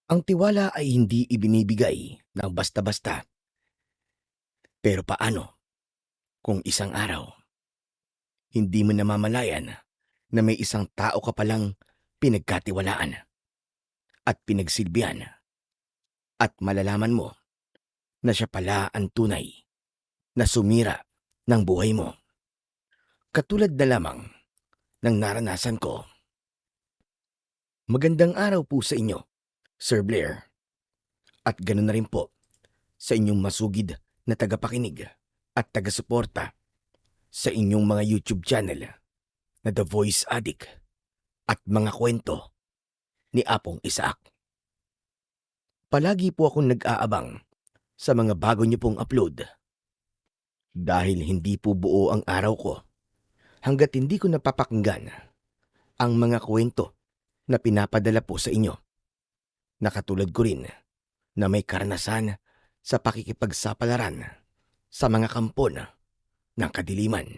Ang tiwala ay hindi ibinibigay ng basta-basta. Pero paano kung isang araw, hindi mo namamalayan na may isang tao ka palang pinagkatiwalaan at pinagsilbihan at malalaman mo na siya pala ang tunay na sumira ng buhay mo. Katulad na lamang ng naranasan ko. Magandang araw po sa inyo, Sir Blair. At ganoon na rin po sa inyong masugid na tagapakinig at tagasuporta sa inyong mga YouTube channel na The Voice Addict at mga kwento ni Apong Isaac. Palagi po akong nag-aabang sa mga bago niyo pong upload dahil hindi po buo ang araw ko hanggat hindi ko napapakinggan ang mga kwento na pinapadala po sa inyo. Nakatulad ko rin na may karanasan sa pakikipagsapalaran sa mga kampon ng kadiliman.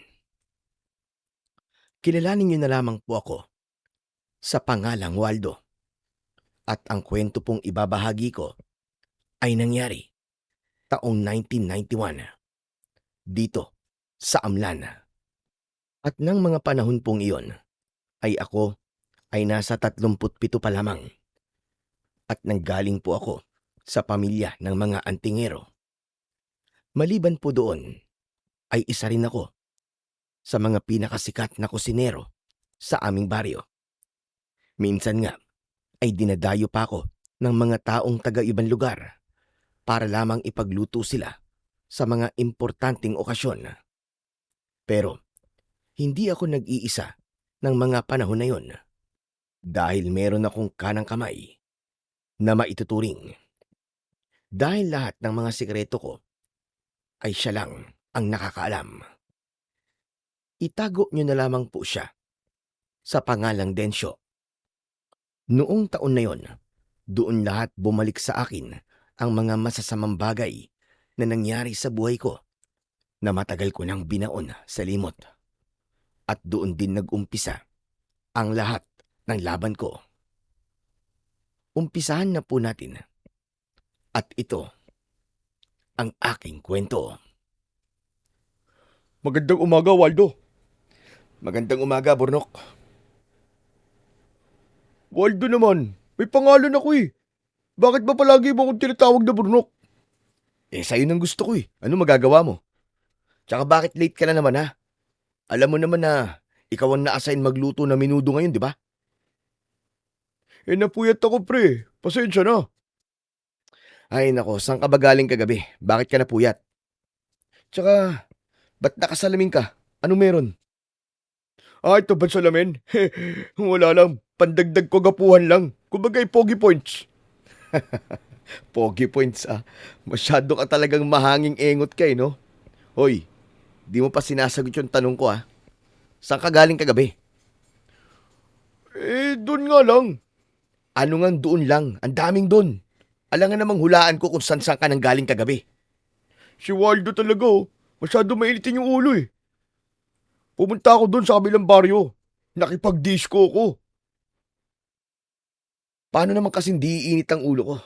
Kilalanin niyo na lamang po ako sa pangalang Waldo at ang kwento pong ibabahagi ko ay nangyari taong 1991 dito sa Amlan. At ng mga panahon pong iyon ay ako ay nasa 37 pa lamang at nanggaling po ako sa pamilya ng mga antingero. Maliban po doon ay isa rin ako sa mga pinakasikat na kusinero sa aming baryo. Minsan nga ay dinadayo pa ako ng mga taong taga-ibang lugar para lamang ipagluto sila sa mga importanteng okasyon. Pero hindi ako nag-iisa ng mga panahon na yon dahil meron akong kanang kamay na maituturing. Dahil lahat ng mga sikreto ko ay siya lang ang nakakaalam. Itago niyo na lamang po siya sa pangalang Densyo. Noong taon na yon, doon lahat bumalik sa akin ang mga masasamang bagay na nangyari sa buhay ko na matagal ko nang binaon sa limot. At doon din nag-umpisa ang lahat ng laban ko. Umpisahan na po natin. At ito ang aking kwento. Magandang umaga, Waldo. Magandang umaga, Burnok. Waldo naman, may pangalan ako eh. Bakit ba palagi mo akong tinatawag na Burnok? Sa'yo nang gusto ko eh. Ano magagawa mo? Tsaka bakit late ka na naman ha? Alam mo naman na ikaw ang na-assign magluto na menudo ngayon, di ba? Napuyat ako pre. Pasensya na. Ay nako, saan ka ba galing kagabi? Bakit ka napuyat? Tsaka, ba't nakasalamin ka? Ano meron? Ito ba salamin? Wala lang. Pandagdag ko gapuhan lang. Kumbagay pogi points. Pogi points ah. Masyado ka talagang mahanging engot ka no? Hoy, di mo pa sinasagot yung tanong ko ah. Saan ka galing kagabi? Doon nga lang. Ano nga doon lang? Ang daming doon. Alangan namang hulaan ko kung saan ka nang galing kagabi. Si Waldo talaga oh. Masyado mainitin yung ulo eh. Pumunta ako doon sa kabilang baryo. Nakipag-disco ko. Paano naman kasing di iinit ang ulo ko?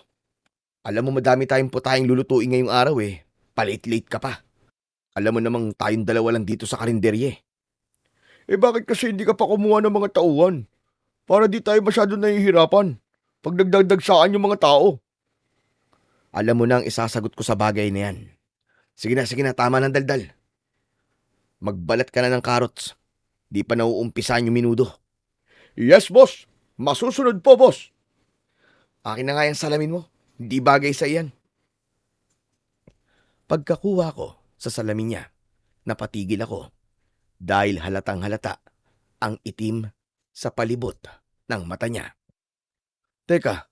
Alam mo madami tayong putayang lulutuin ngayong araw eh. Palate-late ka pa. Alam mo namang tayong dalawa lang dito sa karinderye. Bakit kasi hindi ka pa kumuha ng mga tauhan? Para di tayo masyado nahihirapan pag nagdagdagsaan yung mga tao. Alam mo na ang isasagot ko sa bagay na yan. Sige na, tama ng daldal. Magbalat ka na ng carrots. Di pa nauumpisan yung minudo. Yes, boss. Masusunod po, boss. Akin na nga yung salamin mo. Hindi bagay sa iyan. Pagkakuha ko sa salamin niya, napatigil ako dahil halatang halata ang itim sa palibot ng mata niya. Teka.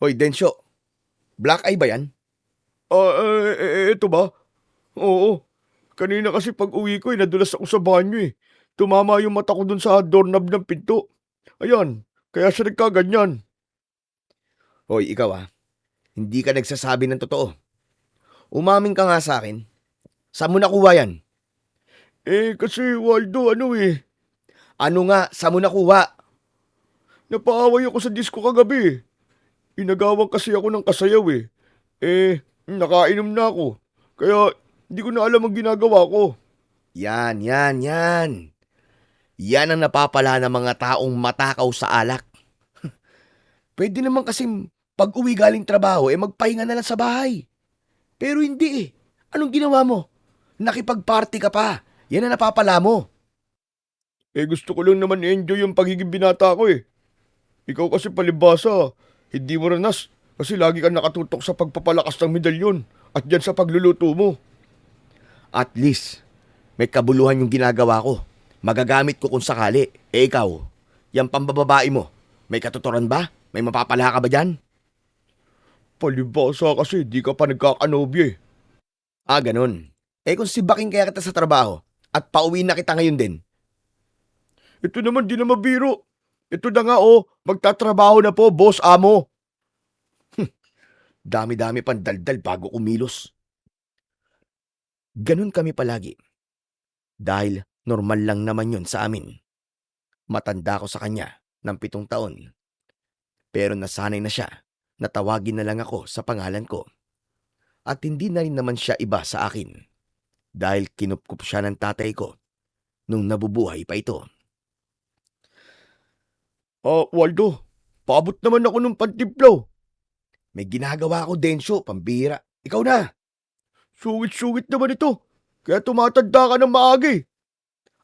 Hoy, Densyo. Black eye ba yan? Ito ba? Oo. Kanina kasi pag uwi ko, nadulas ako sa banyo eh. Tumama yung mata ko dun sa doorknob ng pinto. Ayan, kaya siya nagkaganyan. Hoy, ikaw ah. Hindi ka nagsasabi ng totoo. Umamin ka nga sa akin. Saan mo nakuha yan? Kasi Waldo, Ano nga, saan mo nakuha? napaaway ako sa disco kagabi. Inagawan kasi ako ng kasayaw eh. Nakainom na ako. Kaya hindi ko na alam ang ginagawa ko. Yan. Yan ang napapala ng mga taong matakaw sa alak. Pwede naman kasi pag-uwi galing trabaho, magpahinga na lang sa bahay. Pero hindi eh. Anong ginawa mo? Nakipag-party ka pa. Yan ang napapala mo. Gusto ko lang naman enjoy yung pagiging binata ko eh. Ikaw kasi palibasa, hindi mo ranas kasi lagi kang nakatutok sa pagpapalakas ng medalyon at dyan sa pagluluto mo. At least, may kabuluhan yung ginagawa ko. Magagamit ko kung sakali. Ikaw, yung pambababae mo, may katuturan ba? May mapapala ka ba dyan? Palibasa kasi di ka pa nagkakanobya eh. Ganun. Kung sibaking kaya kita sa trabaho at pauwi na kita ngayon din. Ito naman di na mabiro. Ito na nga magtatrabaho na po, boss amo. Dami-dami pang daldal bago kumilos. Ganun kami palagi. Dahil normal lang naman yun sa amin. Matanda ko sa kanya ng 7 taon. Pero nasanay na siya na tawagin na lang ako sa pangalan ko. At hindi na rin naman siya iba sa akin. Dahil kinupkup siya ng tatay ko nung nabubuhay pa ito. Waldo, paabot naman ako ng pantiplaw. May ginagawa ako, Densyo, pambira. Ikaw na. Sungit-sungit naman ito. Kaya tumatanda ka ng maaga eh.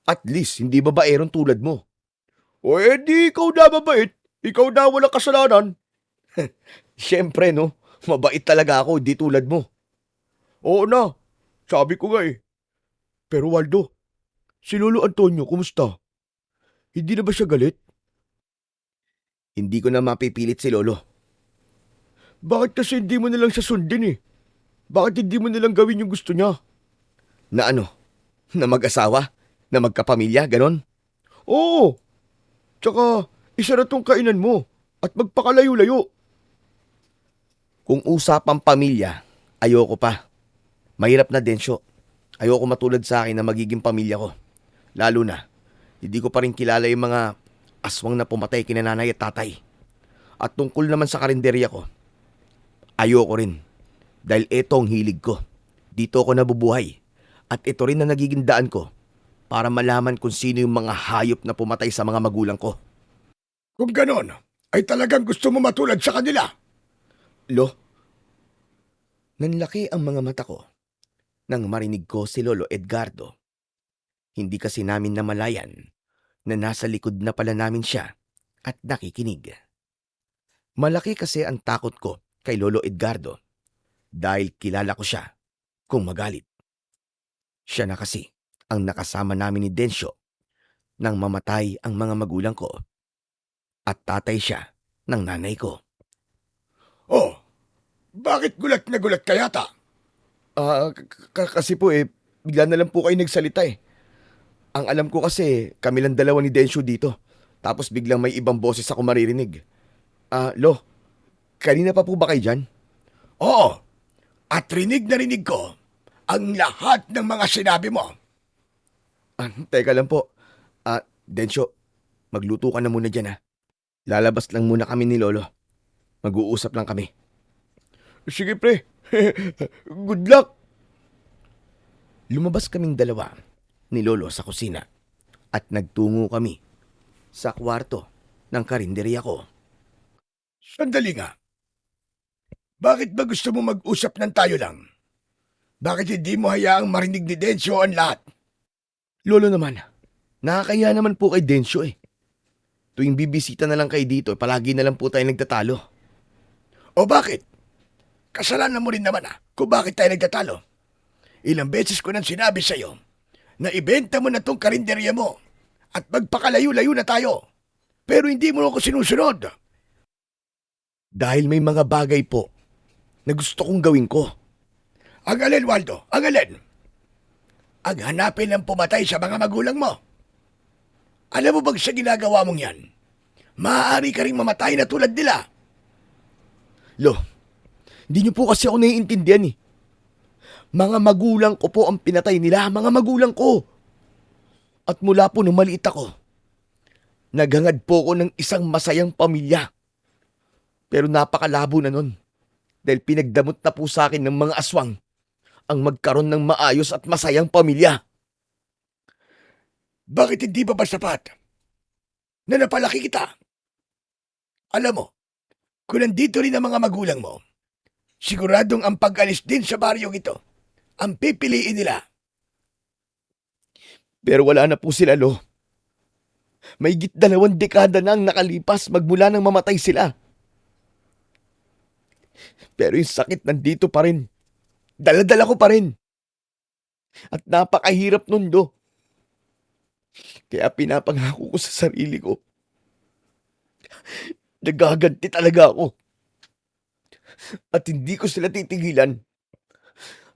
At least, hindi babaeron tulad mo. Di ikaw na mabait. Ikaw na walang kasalanan. Siyempre, no? Mabait talaga ako, di tulad mo. Oo na. Sabi ko nga eh. Pero Waldo, si Lolo Antonio, kumusta? Hindi na ba siya galit? Hindi ko na mapipilit si Lolo. Bakit kasi hindi mo nalang siya sundin eh? Bakit hindi mo nalang gawin yung gusto niya? Na ano? Na mag-asawa? Na magkapamilya? Ganon? Oo. Tsaka, isa na tong kainan mo at magpakalayo-layo. Kung usapang pamilya, ayoko pa. Mahirap na, Densyo. Ayoko matulad sa akin na magiging pamilya ko. Lalo na, hindi ko pa rin kilala yung mga aswang na pumatay kina nanay at tatay. At tungkol naman sa karinderya ko, ayoko rin. Dahil ito ang hilig ko. Dito ako nabubuhay. At ito rin na nagiging daan ko para malaman kung sino yung mga hayop na pumatay sa mga magulang ko. Kung ganon, ay talagang gusto mo matulad sa kanila. Lo, nanlaki ang mga mata ko nang marinig ko si Lolo Edgardo. Hindi kasi namin namalayan na nasa likod na pala namin siya at nakikinig. Malaki kasi ang takot ko kay Lolo Edgardo dahil kilala ko siya kung magalit. Siya na kasi ang nakasama namin ni Densyo nang mamatay ang mga magulang ko at tatay siya ng nanay ko. Bakit gulat na gulat ka yata? Kasi po bigla na lang po kayo nagsalita eh. Ang alam ko kasi kami lang dalawa ni Densyo dito. Tapos biglang may ibang boses ako maririnig. Lo, kanina pa po ba kayo dyan? Oo, at rinig na rinig ko ang lahat ng mga sinabi mo. Teka lang po. Densyo, magluto ka na muna dyan ha. Lalabas lang muna kami ni Lolo. Mag-uusap lang kami. Sige pre, good luck. Lumabas kaming dalawa ni Lolo sa kusina at nagtungo kami sa kwarto ng karinderya ko. Sandali nga. Bakit ba gusto mo mag-usap ng tayo lang? Bakit hindi mo hayaang marinig ni Densyo ang lahat? Lolo naman, nakakaya naman po kay Densyo eh. Tuwing bibisita na lang kayo dito, palagi na lang po tayo nagtatalo. O bakit? Kasalanan mo rin naman kung bakit tayo nagtatalo. Ilang beses ko nang sinabi sa'yo na ibenta mo na tong karinderya mo at magpakalayo-layo na tayo. Pero hindi mo ako sinusunod. Dahil may mga bagay po na gusto kong gawin ko. Ang alin, Waldo? Ang alin? Ang hanapin ng pumatay sa mga magulang mo. Alam mo bang sa ginagawa mong yan, maaari ka ring mamatay na tulad nila. Lo, hindi niyo po kasi ako naiintindihan eh. Mga magulang ko po ang pinatay nila, mga magulang ko. At mula po nung maliit ako, naghangad po ko ng isang masayang pamilya. Pero napakalabo na nun dahil pinagdamot na po sa akin ng mga aswang ang magkaroon ng maayos at masayang pamilya. Bakit hindi ba sapat na napalaki kita? Alam mo, kung nandito rin ang mga magulang mo, siguradong ang pag-alis din sa baryong ito ang pipiliin nila. Pero wala na po sila, Lo. Mahigit 2 dekada na ang nakalipas magmula nang mamatay sila. Pero yung sakit nandito pa rin. Dala-dala ko pa rin. At napakahirap nun, Lo. Kaya pinapangako ko sa sarili ko. Nagaganti talaga ako. At hindi ko sila titigilan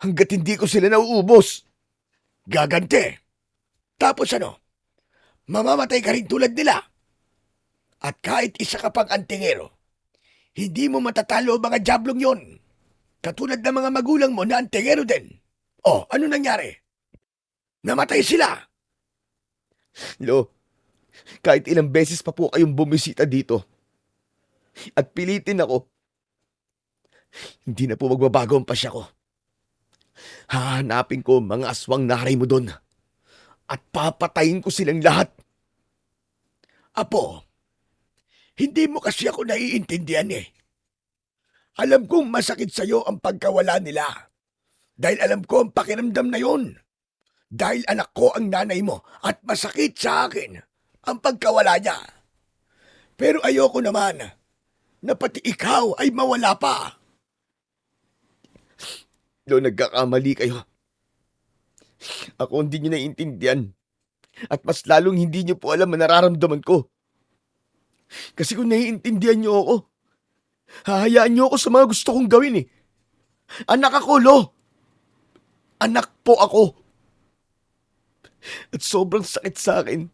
hanggat hindi ko sila nauubos. Gaganti. Tapos ano? Mamamatay ka rin tulad nila. At kahit isa ka pang antingero, hindi mo matatalo ang mga jablong yon. Katulad ng mga magulang mo na antingero din. Oh, ano nangyari? Namatay sila. Lo, kahit ilang beses pa po kayong bumisita dito at pilitin ako, hindi na po magbabago ang pasya ko. Hahanapin ko ang mga aswang naray mo doon at papatayin ko silang lahat. Apo, hindi mo kasi ako naiintindihan eh. Alam kong masakit sa'yo ang pagkawala nila. Dahil alam ko ang pakiramdam na yon. Dahil anak ko ang nanay mo at masakit sa akin ang pagkawala niya. Pero ayoko naman na pati ikaw ay mawala pa. Lo, nagkakamali kayo. Ako hindi nyo naiintindihan. At mas lalong hindi nyo po alam ang nararamdaman ko. Kasi kung naiintindihan nyo ako, hahayaan nyo ako sa mga gusto kong gawin eh. Anak ako, Lo. Anak po ako. At sobrang sakit sa akin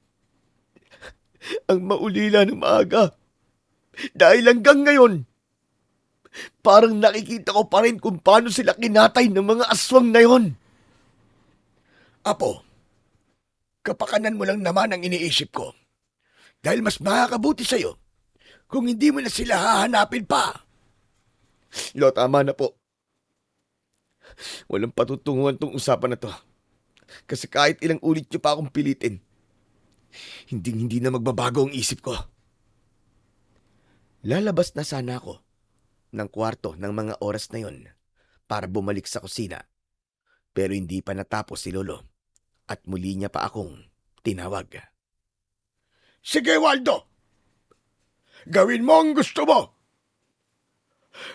ang maulila ng maaga. Dahil hanggang ngayon, parang nakikita ko pa rin kung paano sila kinatay ng mga aswang na yon. Apo, kapakanan mo lang naman ang iniisip ko. Dahil mas makakabuti sa'yo kung hindi mo na sila hahanapin pa. Lo, tama na po. Walang patutunguhan tong usapan na to. Kasi kahit ilang ulit nyo pa akong pilitin, hindi na magbabago ang isip ko. Lalabas na sana ako ng kwarto ng mga oras na yon para bumalik sa kusina. Pero hindi pa natapos si Lolo at muli niya pa akong tinawag. Sige, Waldo. Gawin mo ang gusto mo.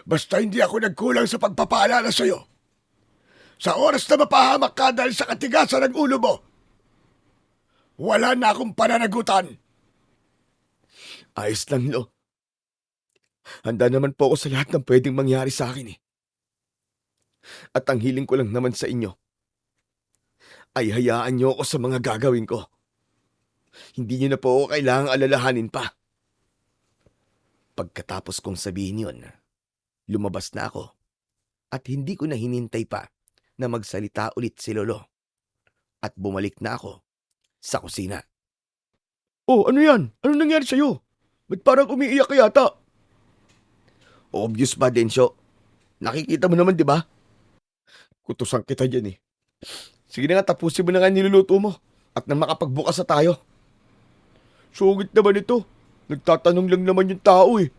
Basta hindi ako nagkulang sa pagpapaalala sa'yo. Sa oras na mapahamak ka dahil sa katigasan ng ulo mo, wala na akong pananagutan. Ayos lang, Lo. Handa naman po ako sa lahat ng pwedeng mangyari sa akin eh. At ang hiling ko lang naman sa inyo ay hayaan niyo ako sa mga gagawin ko. Hindi niyo na po ako kailangang alalahanin pa. Pagkatapos kong sabihin yun, lumabas na ako at hindi ko na hinintay pa na magsalita ulit si Lolo at bumalik na ako sa kusina. Oh, ano yan? Ano nangyari sa'yo? Ba't parang umiiyak ka yata? Obvious ba, Densyo? Nakikita mo naman, di ba? Kutusan kita dyan eh. Sige na nga, tapusin mo na nga niluluto mo at nang makapagbukas na tayo. Sungit naman ito. Nagtatanong lang naman yung tao eh.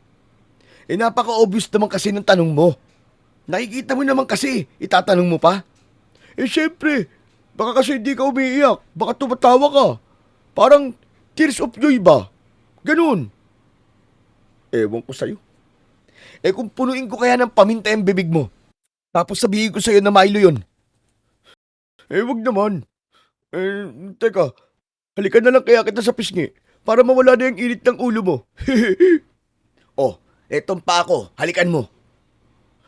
Napaka-obvious naman kasi ng tanong mo. Nakikita mo naman kasi, itatanong mo pa? Syempre, baka kasi hindi ka umiiyak. Baka tumatawa ka. Parang tears of joy ba? Ganun. Ewan ko sa'yo. Kung punuin ko kaya ng paminta yung bibig mo, tapos sabihin ko sa'yo na Milo yun. Wag naman. Teka, halikan na lang kaya kita sa pisngi para mawala na yung init ng ulo mo. Oh, etong pa ako, halikan mo.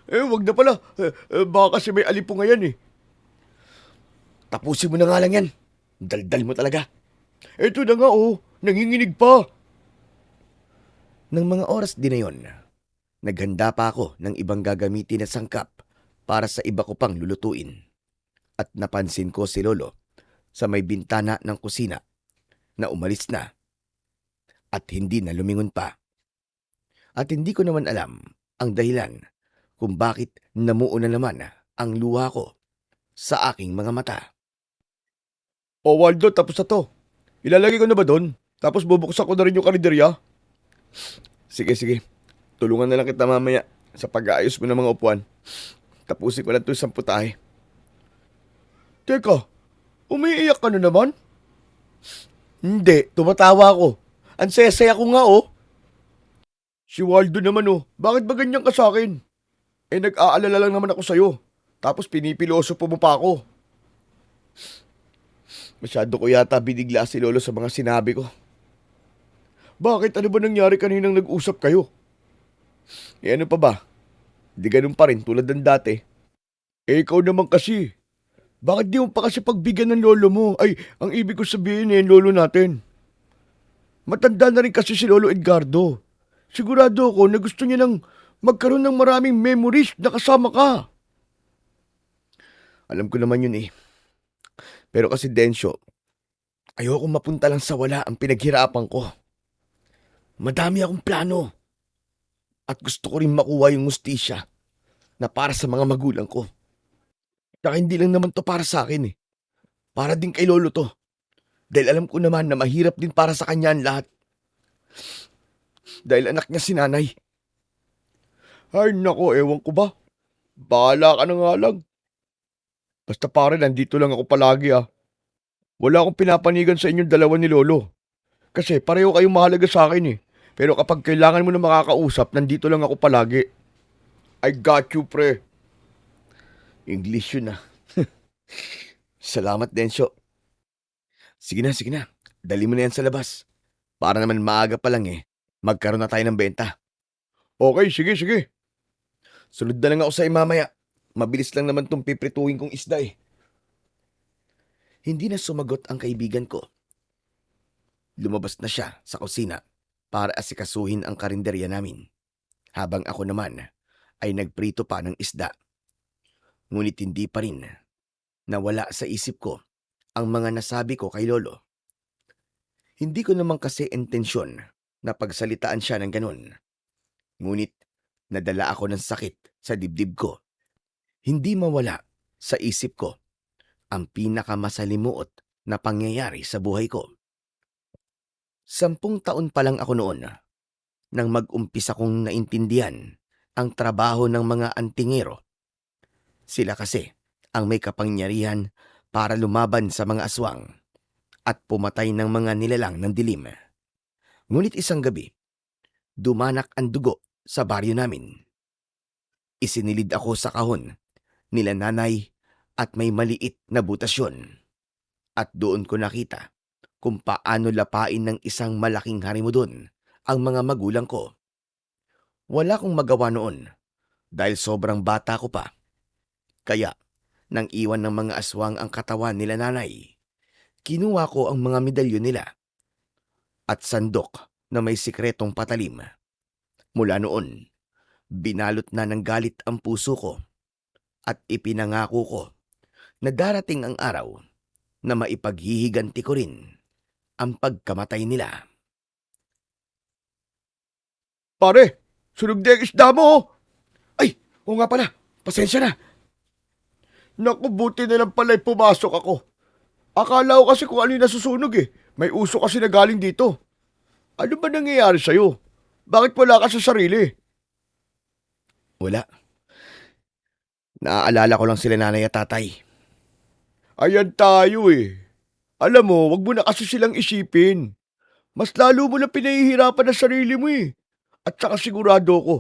Wag na pala. Baka kasi may alipo ngayon eh. Tapusin mo na nga lang yan. Daldal mo talaga. Eto na nga oh, nanginginig pa. Nang mga oras din na yon, naghanda pa ako ng ibang gagamitin na sangkap para sa iba ko pang lulutuin. At napansin ko si Lolo sa may bintana ng kusina na umalis na at hindi na lumingon pa. At hindi ko naman alam ang dahilan kung bakit namuo na naman ang luha ko sa aking mga mata. O Waldo, tapos na to. Ilalagay ko na ba doon? Tapos bubuksan ko na rin yung karinderya. Sige, sige. Tulungan na lang kita mamaya sa pag-aayos mo ng mga upuan. Tapusin ko lang ito isang putahe. Teka, umiiyak ka na naman? Hindi, tumatawa ako. Ang saya-saya ko nga oh. Si Waldo naman oh, bakit ba ganyan ka sa akin? Eh nag-aalala lang naman ako sa'yo. Tapos pinipiloso mo pa ako. Masyado ko yata binigla si Lolo sa mga sinabi ko. Bakit? Ano ba nangyari kaninang nag-usap kayo? Eh ano pa ba? Di ganun pa rin tulad ng dati. Eh ikaw naman kasi. Bakit di mo pa kasi pagbigyan ng lolo mo? Ay, ang ibig ko sabihin eh, lolo natin. Matanda na rin kasi si Lolo Edgardo. Sigurado ako na gusto niya nang magkaroon ng maraming memories na kasama ka. Alam ko naman yun eh. Pero kasi Densyo, ayoko mapunta lang sa wala ang pinaghirapan ko. Madami akong plano. At gusto ko rin makuha yung hustisya na para sa mga magulang ko. Tsaka hindi lang naman to para sa akin eh. Para din kay Lolo to. Dahil alam ko naman na mahirap din para sa kanya ang lahat. Dahil anak niya si nanay. Ay nako, ewan ko ba? Bahala ka na nga lang. Basta pare, nandito lang ako palagi ah. Wala akong pinapanigan sa inyong dalawa ni Lolo. Kasi pareho kayong mahalaga sa akin eh. Pero kapag kailangan mo na makakausap, nandito lang ako palagi. I got you, pre. English yun ah. Salamat, Densyo. Sige na. Dali mo na yan sa labas. Para naman maaga pa lang eh. Magkaroon na tayo ng benta. Okay, sige. Sunod na lang ako sa mamaya. Mabilis lang naman tong piprituhin kong isda eh. Hindi na sumagot ang kaibigan ko. Lumabas na siya sa kusina para asikasuhin ang karinderya namin. Habang ako naman ay nagprito pa ng isda. Ngunit hindi pa rin nawala sa isip ko ang mga nasabi ko kay Lolo. Hindi ko naman kasi intensyon na pagsalitaan siya ng ganun. Ngunit nadala ako ng sakit sa dibdib ko. Hindi mawala sa isip ko ang pinakamasalimuot na pangyayari sa buhay ko. 10 taon pa lang ako noon nang mag-umpisa kong naintindihan ang trabaho ng mga antingero. Sila kasi ang may kapangyarihan para lumaban sa mga aswang at pumatay ng mga nilalang ng dilim. Ngunit isang gabi, dumanak ang dugo sa baryo namin. Isinilid ako sa kahon nila nanay at may maliit na butasyon. At doon ko nakita kung paano lapain ng isang malaking harimo doon ang mga magulang ko. Wala akong magawa noon dahil sobrang bata ko pa. Kaya, nang iwan ng mga aswang ang katawan nila nanay, kinuha ko ang mga medalyon nila at sandok na may sikretong patalim. Mula noon, binalot na ng galit ang puso ko at ipinangako ko na darating ang araw na maipaghihiganti ko rin ang pagkamatay nila. Pare, sunog na yung isda mo oh. Ay, oo nga pala. Pasensya na. Naku, buti na lang pala'y pumasok ako. Akala ko kasi kung ano yung nasusunog eh. May uso kasi na galing dito. Ano ba nangyayari sa'yo? Bakit wala ka sa sarili? Wala. Naaalala ko lang sila nanay at tatay. Ayan tayo eh. Alam mo, wag mo na kasi silang isipin. Mas lalo mo na pinahihirapan ang sarili mo eh. At saka sigurado ko,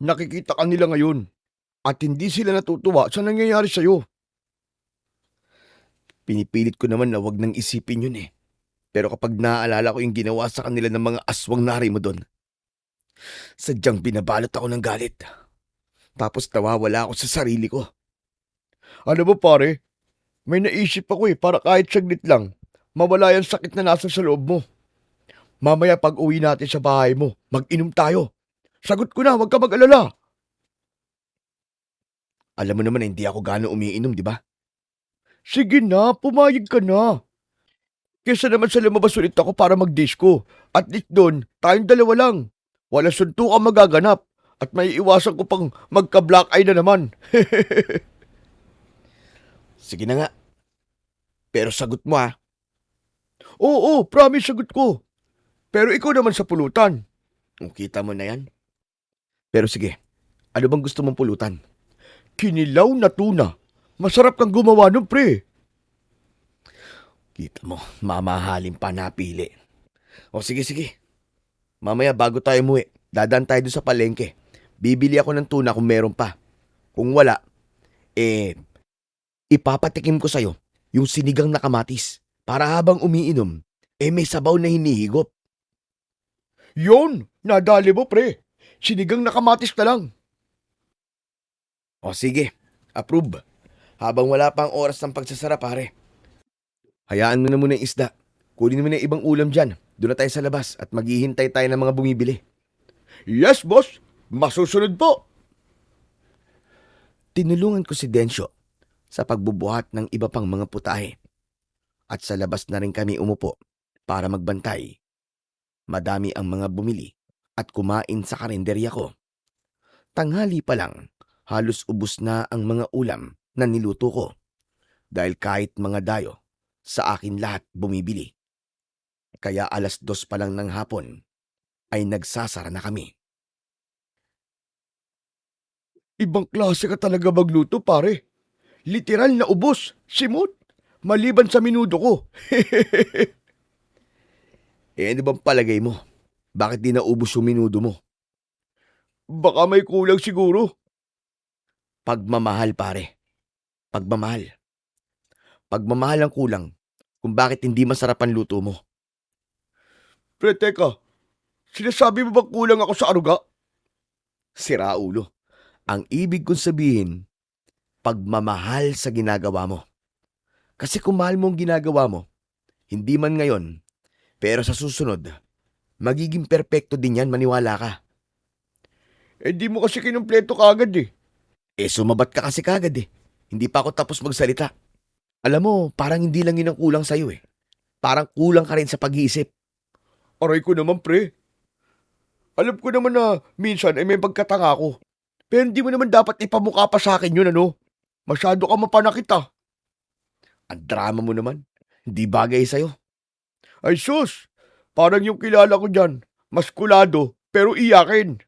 nakikita ka nila ngayon. At hindi sila natutuwa sa nangyayari sa'yo. Pinipilit ko naman na wag nang isipin yun eh. Pero kapag naaalala ko yung ginawa sa kanila ng mga aswang nari mo doon, sadyang binabalot ako ng galit. Tapos nawawala ako sa sarili ko. Ano ba pare? May naisip ako eh para kahit saglit lang, mawala yung sakit na nasa sa loob mo. Mamaya pag uwi natin sa bahay mo, mag-inom tayo. Sagot ko na, huwag ka mag-alala. Alam mo naman na hindi ako gaano umiinom, di ba? Sige na, pumayag ka na. Kesa naman sa lumabas ulit ako para mag-disco. At least doon, tayong dalawa lang. Wala suntukan magaganap at may iwasan ko pang magka-black eye na naman. Sige na nga, pero sagot mo ha. Oo, promise sagot ko. Pero ikaw naman sa pulutan. Kung kita mo na yan. Pero sige, ano bang gusto mong pulutan? Kinilaw na tuna. Masarap kang gumawa nun, pre. Kita mo, mamahalin pa napili. O sige. Mamaya bago tayo umuwi, dadaan tayo doon sa palengke. Bibili ako ng tuna kung meron pa. Kung wala, ipapatikim ko sa'yo yung sinigang na kamatis para habang umiinom, may sabaw na hinihigop. Yon, nadali mo, pre. Sinigang na kamatis na lang. O sige, approve. Habang wala pa ang oras ng pagsasara, pare. Hayaan mo na muna yung isda. Kunin mo na yung ibang ulam dyan. Doon na tayo sa labas at maghihintay tayo ng mga bumibili. Yes, boss. Masusunod po. Tinulungan ko si Densyo sa pagbubuhat ng iba pang mga putahe. At sa labas na rin kami umupo para magbantay. Madami ang mga bumili at kumain sa karinderya ko. Tanghali pa lang, halos ubos na ang mga ulam na niluto ko. Dahil kahit mga dayo, sa akin lahat bumibili. Kaya 2:00 pa lang ng hapon ay nagsasara na kami. Ibang klase ka talaga magluto, pare. Literal na ubos, simot. Maliban sa minuto ko. Ano bang palagay mo? Bakit di naubos yung minudo mo? Baka may kulang siguro. Pagmamahal, pare. Pagmamahal. Pagmamahal ang kulang kung bakit hindi masarap ang luto mo. Pre, teka. Sinasabi mo bang kulang ako sa aruga? Sira ulo. Ang ibig kong sabihin, pagmamahal sa ginagawa mo. Kasi kung mahal mo ang ginagawa mo, hindi man ngayon, pero sa susunod, magiging perpekto din yan, maniwala ka. Di mo kasi kinumpleto kagad eh. Sumabat ka kasi kagad eh. Hindi pa ako tapos magsalita. Alam mo, parang hindi lang yun ang kulang sa'yo eh. Parang kulang ka rin sa pag-iisip. Aray ko naman, pre. Alam ko naman na minsan ay may pagkatanga ko. Pero hindi mo naman dapat ipamukha pa sa akin yun, ano? Masyado ka mapanakit ah. Ang drama mo naman. Hindi bagay sa'yo. Ay sus, parang yung kilala ko dyan. Maskulado, pero iyakin.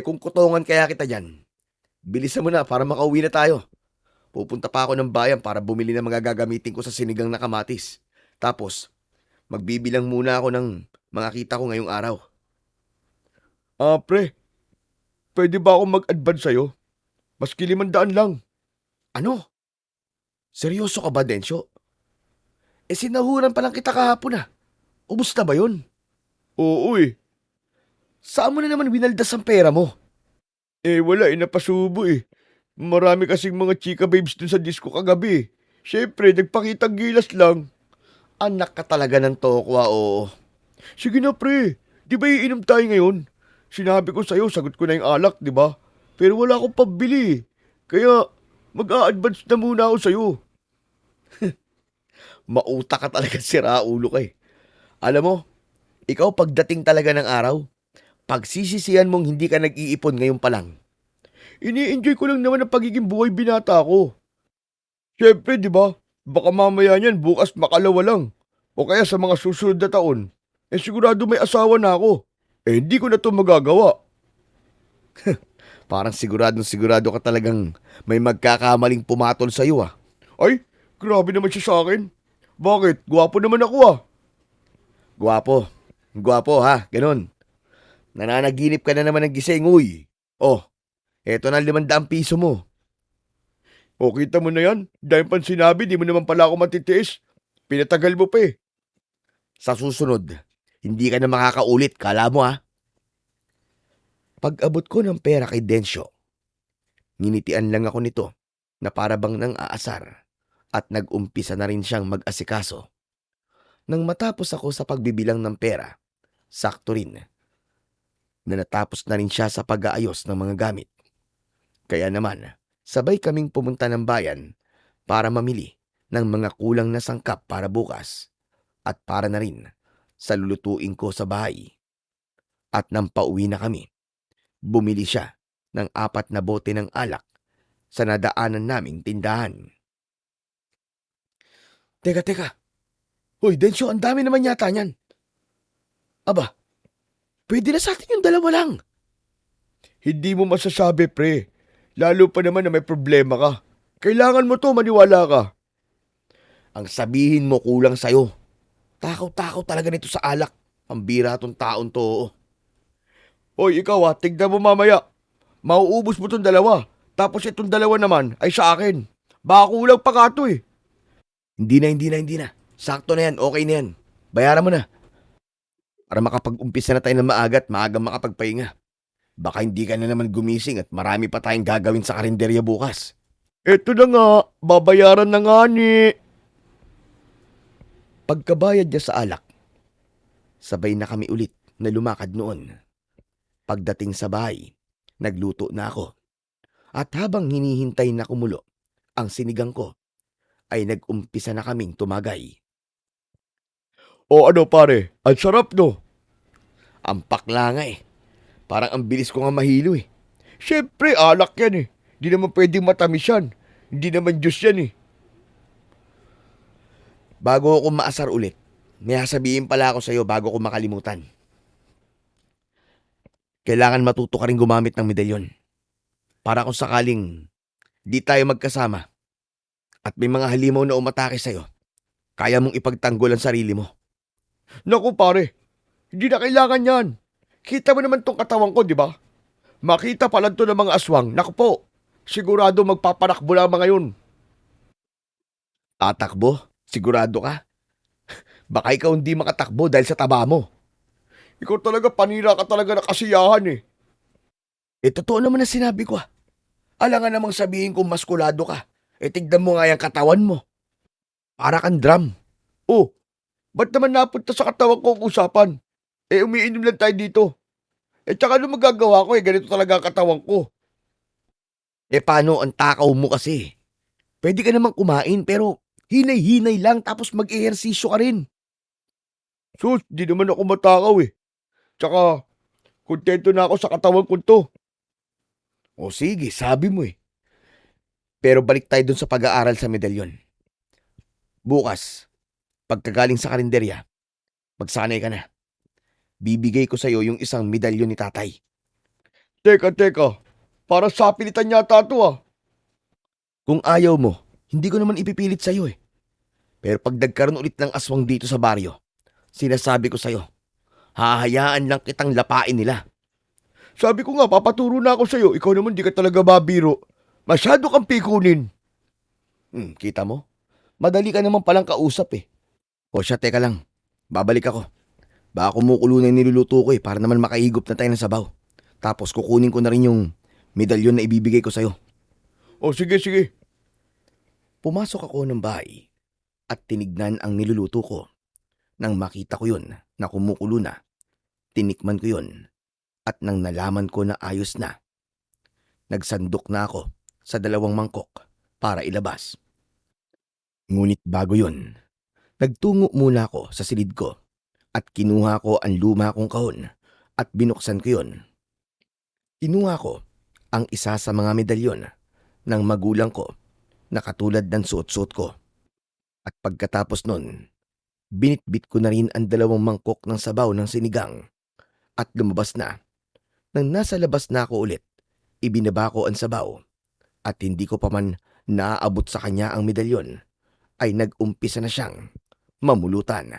Kung kutongan kaya kita dyan, bilisan mo na para makauwi na tayo. Pupunta pa ako ng bayan para bumili ng mga gagamitin ko sa sinigang na kamatis. Tapos, magbibilang muna ako ng mga kita ko ngayong araw. Pre, pwede ba akong mag-advance sa'yo? Maski 500 lang. Ano? Seryoso ka ba, Densyo? Sinahuran pa lang kita kahapon ah. Ubus na ba yun? Oo eh. Saan mo na naman winaldas ang pera mo? Wala napasubo eh. Marami kasing mga chika babes dun sa disco kagabi. Siyempre, nagpakitang gilas lang. Anak ka talaga ng tokwa, oo. Sige na pre, di ba iinom tayo ngayon? Sinabi ko sa'yo, sagot ko na yung alak, di ba? Pero wala akong pambili. Kaya, mag-a-advance na muna ako sa'yo. Mauta ka talaga, sira ulo ka eh. Alam mo, ikaw pagdating talaga ng araw, pagsisisihan mong hindi ka nag-iipon ngayon pa lang. Ini-enjoy ko lang naman ang pagiging buhay binata ko. Siyempre, di ba? Baka mamaya niyan bukas makalawa lang. O kaya sa mga susunod na taon, sigurado may asawa na ako. Hindi ko na to magagawa. Parang sigurado ka talagang may magkakamaling pumatol sa'yo ah. Ay, grabe naman siya sa akin. Bakit? Gwapo naman ako ah. Gwapo. Gwapo ha, ganun. Nananaginip ka na naman ng gising, uy. Oh, eto na 500 piso mo. O kita mo na yan. Dahil pang sinabi, di mo naman pala ako matitiis. Pinatagal mo pa eh. Sa susunod, hindi ka na makakaulit, kala mo ha. Pag-abot ko ng pera kay Densyo, nginitian lang ako nito na para bang nang aasar at nag-umpisa na rin siyang mag-asikaso. Nang matapos ako sa pagbibilang ng pera, sakto rin na natapos na rin siya sa pag-aayos ng mga gamit. Kaya naman, sabay kaming pumunta ng bayan para mamili ng mga kulang na sangkap para bukas at para na rin sa lulutuin ko sa bahay. At nang pauwi na kami, bumili siya ng 4 na bote ng alak sa nadaanan naming tindahan. Teka. Hoy, Densyo, ang dami naman yata niyan. Aba, pwede na sa atin yung 2 lang. Hindi mo masasabi, pre. Lalo pa naman na may problema ka. Kailangan mo to, maniwala ka. Ang sabihin mo kulang sa'yo. Takaw-takaw talaga nito sa alak. Pambira tong taon to. Hoy, ikaw tignan mo mamaya. Mauubos mo tong 2. Tapos itong 2 naman ay sa akin. Baka kulang pa ka to eh. Hindi na. Sakto na yan, okay na yan. Bayaran mo na. Para makapag-umpisa na tayo ng maaga at maagang makapagpahinga. Baka hindi ka na naman gumising at marami pa tayong gagawin sa karinderya bukas. Eto na nga, babayaran na nga ni. Pagkabayad niya sa alak, sabay na kami ulit na lumakad noon. Pagdating sa bahay, nagluto na ako. At habang hinihintay na kumulo ang sinigang ko, ay nag-umpisa na kaming tumagay. O ano pare, ang sarap no. Ang pakla nga eh. Parang ang bilis ko nga mahilo eh. Siyempre, alak yan eh. Hindi naman pwedeng matamis yan. Hindi naman juice yan eh. Bago ako maasar ulit, may sasabihin pala ako sa'yo bago ko makalimutan. Kailangan matuto ka rin gumamit ng medalyon. Para kung sakaling di tayo magkasama at may mga halimaw na umatake sa'yo, kaya mong ipagtanggol ang sarili mo. Naku pare, hindi na kailangan yan. Kita mo naman tong katawan ko, di ba? Makita pa lang to ng mga aswang. Naku po, sigurado magpapanakbo lamang ngayon. Tatakbo? Sigurado ka? Baka ikaw hindi makatakbo dahil sa taba mo. Ikaw talaga, panira ka talaga na kasiyahan eh. Totoo naman ang sinabi ko ah. Alangan namang sabihin kung maskulado ka. Tignan mo nga yung katawan mo. Para kang drum. Oh, ba't naman napunta sa katawan ko ang usapan? Umiinom lang tayo dito. Tsaka ano magagawa ko ganito talaga ang katawan ko. Paano ang takaw mo kasi? Pwede ka namang kumain pero hinay-hinay lang tapos mag-ehersisyo ka rin. Sus, di naman ako matakaw eh. Tsaka, kontento na ako sa katawan ko to. O sige, sabi mo eh. Pero balik tayo dun sa pag-aaral sa medalyon. Bukas, pagkagaling sa karinderya, magsanay ka na. Bibigay ko sa'yo yung isang medalyon ni tatay. Teka. Para sa pilitan yata to ah. Kung ayaw mo, hindi ko naman ipipilit sa'yo eh. Pero pag nagkaroon ulit ng aswang dito sa baryo, sinasabi ko sa'yo, hahayaan lang kitang lapain nila. Sabi ko nga, papaturo na ako sa'yo. Ikaw naman di ka talaga mabiro. Masyado kang pikunin. Kita mo? Madali ka naman palang kausap eh. O siya, teka lang. Babalik ako. Baka kumukulo na yung niluluto ko eh para naman makahigop na tayo ng sabaw. Tapos kukunin ko na rin yung medalyon na ibibigay ko sa'yo. O sige. Pumasok ako ng bahay at tinignan ang niluluto ko. Nang makita ko yun na kumukulo na, tinikman ko yun. At nang nalaman ko na ayos na, nagsandok na ako sa 2 mangkok para ilabas. Ngunit bago yun, nagtungo muna ako sa silid ko at kinuha ko ang luma kong kahon at binuksan ko yun. Kinuha ko ang isa sa mga medalyon ng magulang ko na katulad ng suot-suot ko. At pagkatapos nun, binitbit ko na rin ang 2 mangkok ng sabaw ng sinigang at lumabas na. Nang nasa labas na ako ulit, ibinaba ko ang sabaw at hindi ko pa man naaabot sa kanya ang medalyon ay nag-umpisa na siyang mamulutan.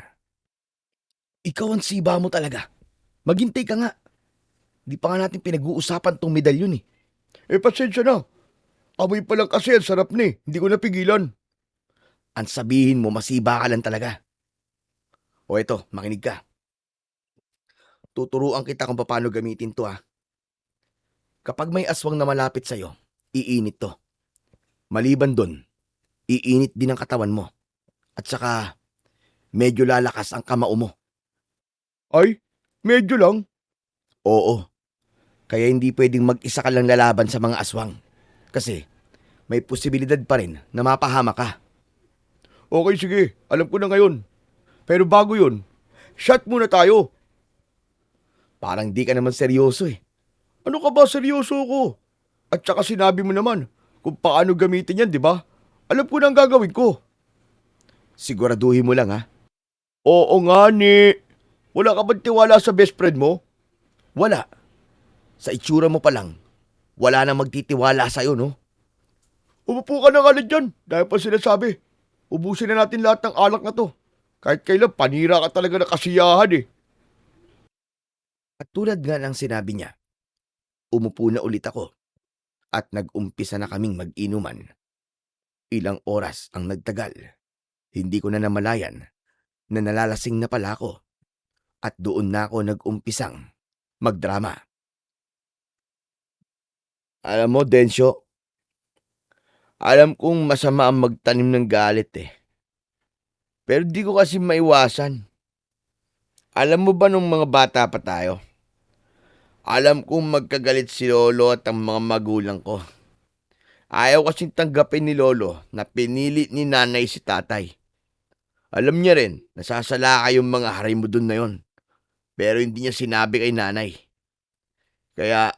Ikaw ang siba mo talaga. Maghintay ka nga. Di pa nga natin pinag-uusapan tong medalyon eh. Pasensya na. Amoy pa lang kasi, ang sarap na eh. Hindi ko napigilan. Ang sabihin mo, masiba ka lang talaga. O eto, makinig ka. Tuturuan kita kung paano gamitin to ah. Kapag may aswang na malapit sa'yo, iinit to. Maliban dun, iinit din ang katawan mo. At saka, medyo lalakas ang kamao mo. Ay, medyo lang. Oo. Kaya hindi pwedeng mag-isa ka lang lalaban sa mga aswang. Kasi, may posibilidad pa rin na mapahama ka. Okay, sige. Alam ko na ngayon. Pero bago yun, shot muna tayo. Parang di ka naman seryoso eh. Ano ka ba, seryoso ko? At saka sinabi mo naman kung paano gamitin yan, di ba? Alam ko na ang gagawin ko. Siguraduhin mo lang ha. Oo nga ni. Wala ka bang tiwala sa best friend mo? Wala. Sa itsura mo pa lang, wala nang magtitiwala sa'yo, no? Umupo ka na nga dyan. Dahil pa sinasabi, ubusin na natin lahat ng alak na to. Kahit kailan, panira ka talaga na kasiyahan eh. At tulad nga ng sinabi niya, umupo na ulit ako at nag-umpisa na kaming mag-inuman. Ilang oras ang nagtagal. Hindi ko na namalayan na nalalasing na pala ako at doon na ako nag-umpisang magdrama. Alam mo, Densyo, alam kong masama ang magtanim ng galit eh. Pero di ko kasi maiwasan. Alam mo ba nung mga bata pa tayo? Alam kong magkagalit si Lolo at ang mga magulang ko. Ayaw kasing tanggapin ni Lolo na pinili ni Nanay si Tatay. Alam niya rin, nasasala kayong mga hari mo dun na yon. Pero hindi niya sinabi kay Nanay. Kaya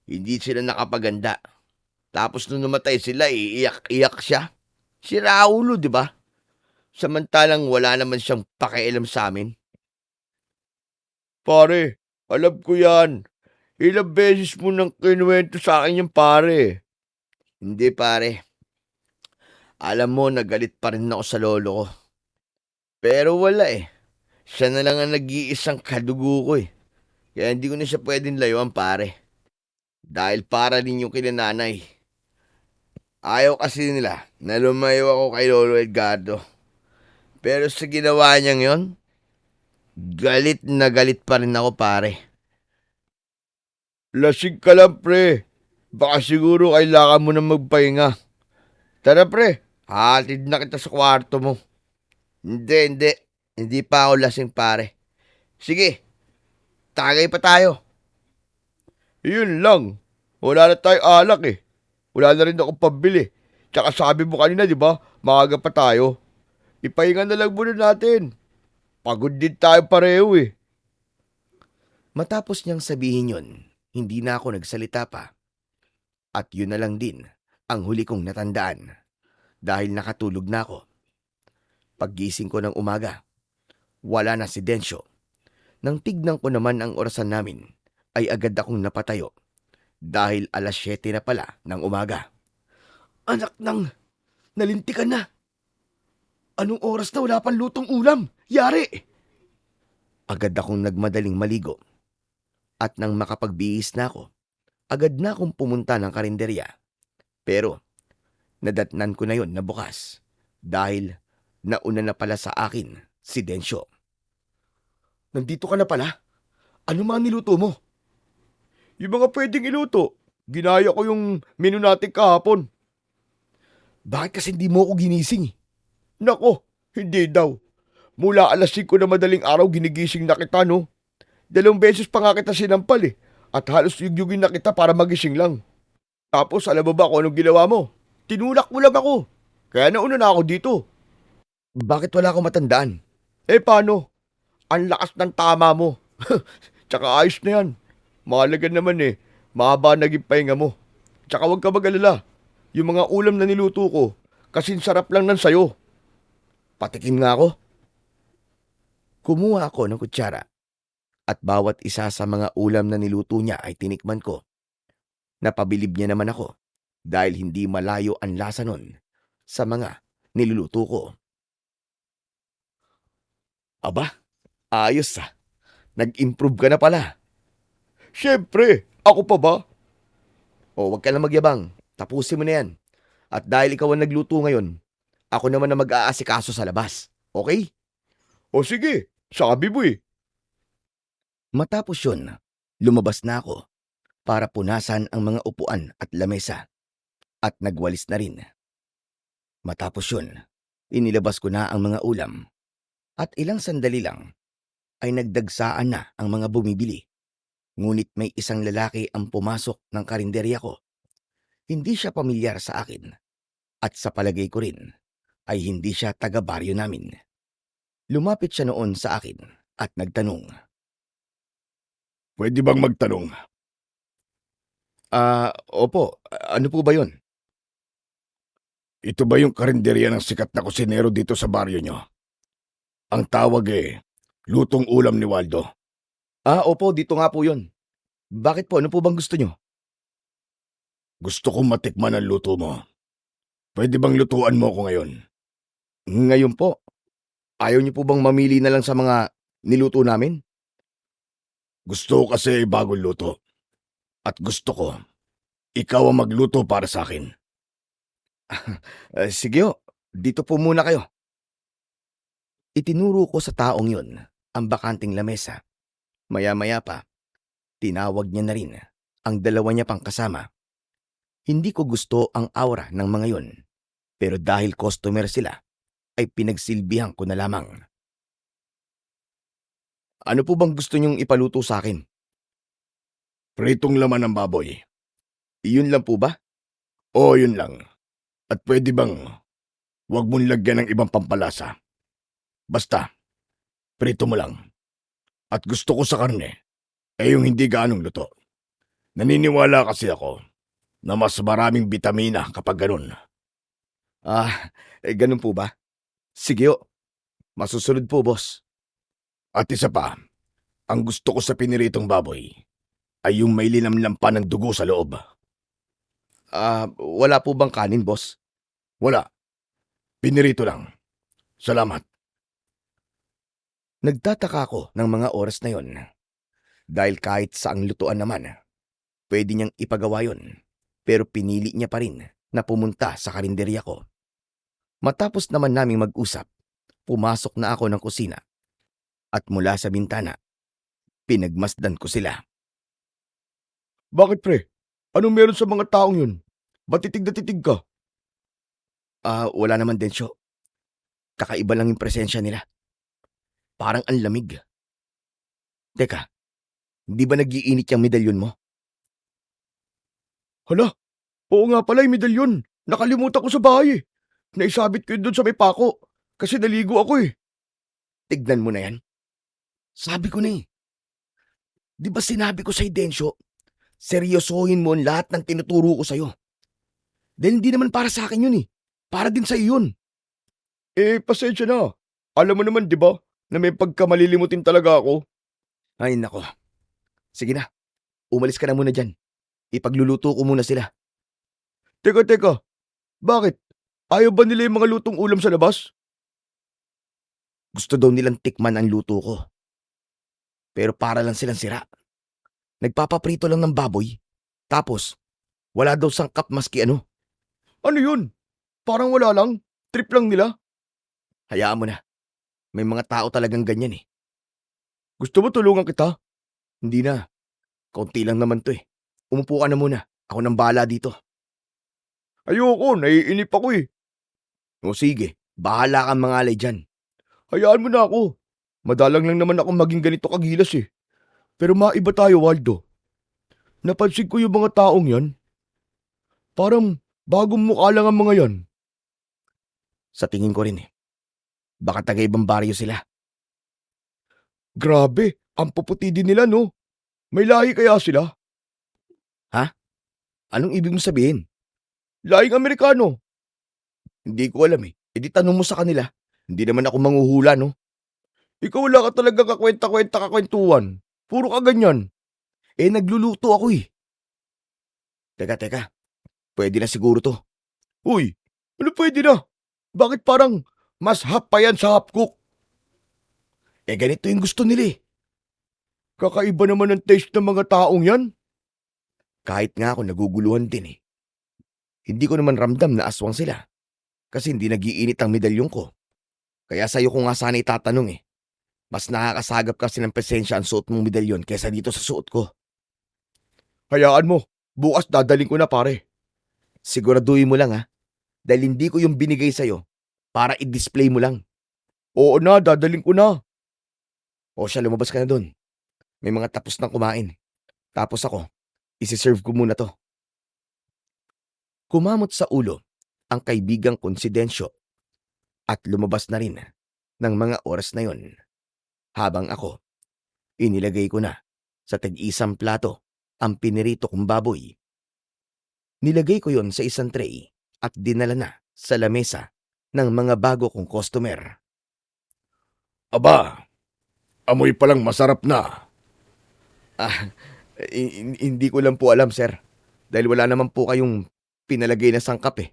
hindi sila nakapaganda. Tapos nung namatay sila, iiyak-iyak siya. Si Raulo, di ba? Samantalang wala naman siyang pakialam sa amin. Pare, alam ko yan. Ilang beses mo nang kinuwento sa akin yung pare. Hindi pare. Alam mo, nagalit pa rin ako sa lolo ko. Pero wala eh. Siya na lang ang nag-iisang kadugo ko eh. Kaya hindi ko na siya pwedeng layuan pare. Dahil para rin yung kinananay. Ayaw kasi nila na lumayo ako kay Lolo Edgardo. Pero sa ginawa niyang yon, galit na galit pa rin ako pare. Lasing ka lang, pre. Baka siguro kailangan mo na magpahinga. Tara, pre. Hatid na kita sa kwarto mo. Hindi. Hindi pa ako lasing pare. Sige, tagay pa tayo. Yun lang. Wala na tayong alak eh. Wala na rin akong pambili. Tsaka sabi mo kanina, di ba? Maaga pa tayo. Ipahinga na lang muna natin. Pagod din tayo pareho eh. Matapos niyang sabihin yun, hindi na ako nagsalita pa. At yun na lang din ang huli kong natandaan dahil nakatulog na ako. Paggising ko ng umaga, wala na si Densyo. Nang tignan ko naman ang orasan namin, ay agad akong napatayo dahil 7:00 na pala ng umaga. Anak nang, nalintikan na. Anong oras na wala pang lutong ulam? Yari! Agad akong nagmadaling maligo. At nang makapagbihis na ako, agad na akong pumunta ng karinderya. Pero, nadatnan ko na yon na bukas dahil nauna na pala sa akin si Densyo. Nandito ka na pala? Ano mga niluto mo? Yung mga pwedeng iluto. Ginaya ko yung menu natin kahapon. Bakit kasi hindi mo ako ginising? Nako, hindi daw. Mula alas 5 na madaling araw ginigising na kita, no? 2 beses pa nga kita sinampal eh. At halos yugyugin na kita para magising lang. Tapos alam mo ba kung anong ginawa mo? Tinulak mo lang ako. Kaya nauna na ako dito. Bakit wala akong matandaan? Eh paano? Ang lakas ng tama mo. Tsaka ayos na yan. Mahalaga naman eh. Mahaba naging pahinga mo. Tsaka huwag ka mag-alala. Yung mga ulam na niluto ko, kasing sarap lang ng sayo. Patikim nga ako. Kumuha ako ng kutsara at bawat isa sa mga ulam na niluto niya ay tinikman ko. Napabilib niya naman ako dahil hindi malayo ang lasa nun sa mga niluluto ko. Aba, ayos ah. Nag-improve ka na pala. Siyempre, ako pa ba? O wag ka na magyabang, tapusin mo na yan. At dahil ikaw ang nagluto ngayon, ako naman na mag-aasikaso sa labas. Okay? O sige, sabi mo eh. Matapos yun, lumabas na ako para punasan ang mga upuan at lamesa at nagwalis na rin. Matapos yun, inilabas ko na ang mga ulam at ilang sandali lang ay nagdagsaan na ang mga bumibili. Ngunit may isang lalaki ang pumasok ng karinderya ko. Hindi siya pamilyar sa akin at sa palagay ko rin ay hindi siya taga-baryo namin. Lumapit siya noon sa akin at nagtanong. Pwede bang magtanong? Opo. Ano po ba yun? Ito ba yung karinderya ng sikat na kusinero dito sa baryo nyo? Ang tawag lutong ulam ni Waldo. Opo, dito nga po yun. Bakit po? Ano po bang gusto nyo? Gusto kong matikman ang luto mo. Pwede bang lutuan mo ko ngayon? Ngayon po, ayaw nyo po bang mamili na lang sa mga niluto namin? Gusto ko kasi bagong luto. At gusto ko, ikaw ang magluto para sa akin. Sige ho, dito po muna kayo. Itinuro ko sa taong yun ang bakanting lamesa. Maya-maya pa, tinawag niya na rin ang dalawa niya pang kasama. Hindi ko gusto ang aura ng mga yun, pero dahil customer sila, ay pinagsilbihan ko na lamang. Ano po bang gusto niyong ipaluto sa akin? Pritong laman ng baboy. Iyon lang po ba? Oo, yun lang. At pwede bang huwag mong lagyan ng ibang pampalasa? Basta, prito mo lang. At gusto ko sa karne, yung hindi gaanong luto. Naniniwala kasi ako na mas maraming bitamina kapag ganun. Ganun po ba? Sige ho, masusunod po, boss. At isa pa, ang gusto ko sa piniritong baboy ay yung may linamnam pa ng dugo sa loob. Wala po bang kanin, boss? Wala, pinirito lang. Salamat. Nagtataka ako ng mga oras na yon. Dahil kahit saang lutuan naman, pwede niyang ipagawa yon. Pero pinili niya pa rin na pumunta sa karinderya ko. Matapos naman naming mag-usap, pumasok na ako ng kusina. At mula sa bintana, pinagmasdan ko sila. Bakit pre? Anong meron sa mga taong yun? Ba't titig na titig ka? Wala naman, Densyo. Kakaiba lang yung presensya nila. Parang ang lamig. Teka, di ba nag-iinit yung medalyon mo? Hala, oo nga pala yung medalyon. Nakalimutan ko sa bahay. Naisabit ko yun doon sa may pako. Kasi naligo ako . Tignan mo na yan. Sabi ko na eh. Di ba sinabi ko sa'yo, Densyo, seryosohin mo ang lahat ng tinuturo ko sa'yo. Dahil hindi naman para sa akin yun eh. Para din sa'yo yun. Pasensya na. Alam mo naman, di ba, na may pagkamalilimutin talaga ako. Ay nako. Sige na, umalis ka na muna dyan. Ipagluluto ko muna sila. Teka. Bakit? Ayaw ba nila yung mga lutong ulam sa labas? Gusto daw nilang tikman ang luto ko. Pero para lang silang sira. Nagpapaprito lang ng baboy. Tapos, wala daw sangkap maski ano. Ano yun? Parang wala lang. Trip lang nila. Hayaan mo na. May mga tao talagang ganyan eh. Gusto mo tulungan kita? Hindi na. Kaunti lang naman to eh. Umupo ka na muna. Ako nang bahala dito. Ayoko, naiinip ako . O sige, bahala kang mangalay dyan. Hayaan mo na ako. Madalang lang naman ako maging ganito kagilas . Pero maiba tayo, Waldo. Napansin ko yung mga taong yan. Parang bagong mukha lang ang mga yan. Sa tingin ko rin eh. Baka taga-ibang baryo sila. Grabe, ang puputi din nila no. May lahi kaya sila? Anong ibig mo sabihin? Lahing Amerikano. Hindi ko alam eh. E di tanong mo sa kanila. Hindi naman ako manghuhula no. Ikaw wala ka talaga kakwenta-kwenta kakwentuhan. Puro ka ganyan. Nagluluto ako eh. Teka. Pwede na siguro to. Uy, ano pwede na? Bakit parang mas hap pa yan sa half cook? Ganito yung gusto nila eh. Kakaiba naman ang taste ng mga taong yan. Kahit nga ako naguguluhan din eh. Hindi ko naman ramdam na aswang sila. Kasi hindi nagiinit ang medalyon ko. Kaya sa'yo ko nga sana itatanong eh. Mas nakakasagap kasi ng presensya ang suot mong medalyon kaysa dito sa suot ko. Hayaan mo, bukas dadaling ko na pare. Siguraduhin mo lang ha. Dahil hindi ko yung binigay sa'yo para i-display mo lang. Oo na, dadaling ko na. O siya, lumabas ka na dun. May mga tapos nang kumain. Tapos ako, isi-serve ko muna to. Kumamot sa ulo ang kaibigang konsidensyo at lumabas na rin ng mga oras na yon. Habang ako, inilagay ko na Sa tig-isang plato ang pinirito kong baboy. Nilagay ko yon sa isang tray at dinala na sa lamesa ng mga bago kong customer. Aba, amoy palang masarap na. Ah, hindi ko lang po alam, sir. Dahil wala naman po kayong pinalagay na sangkap eh.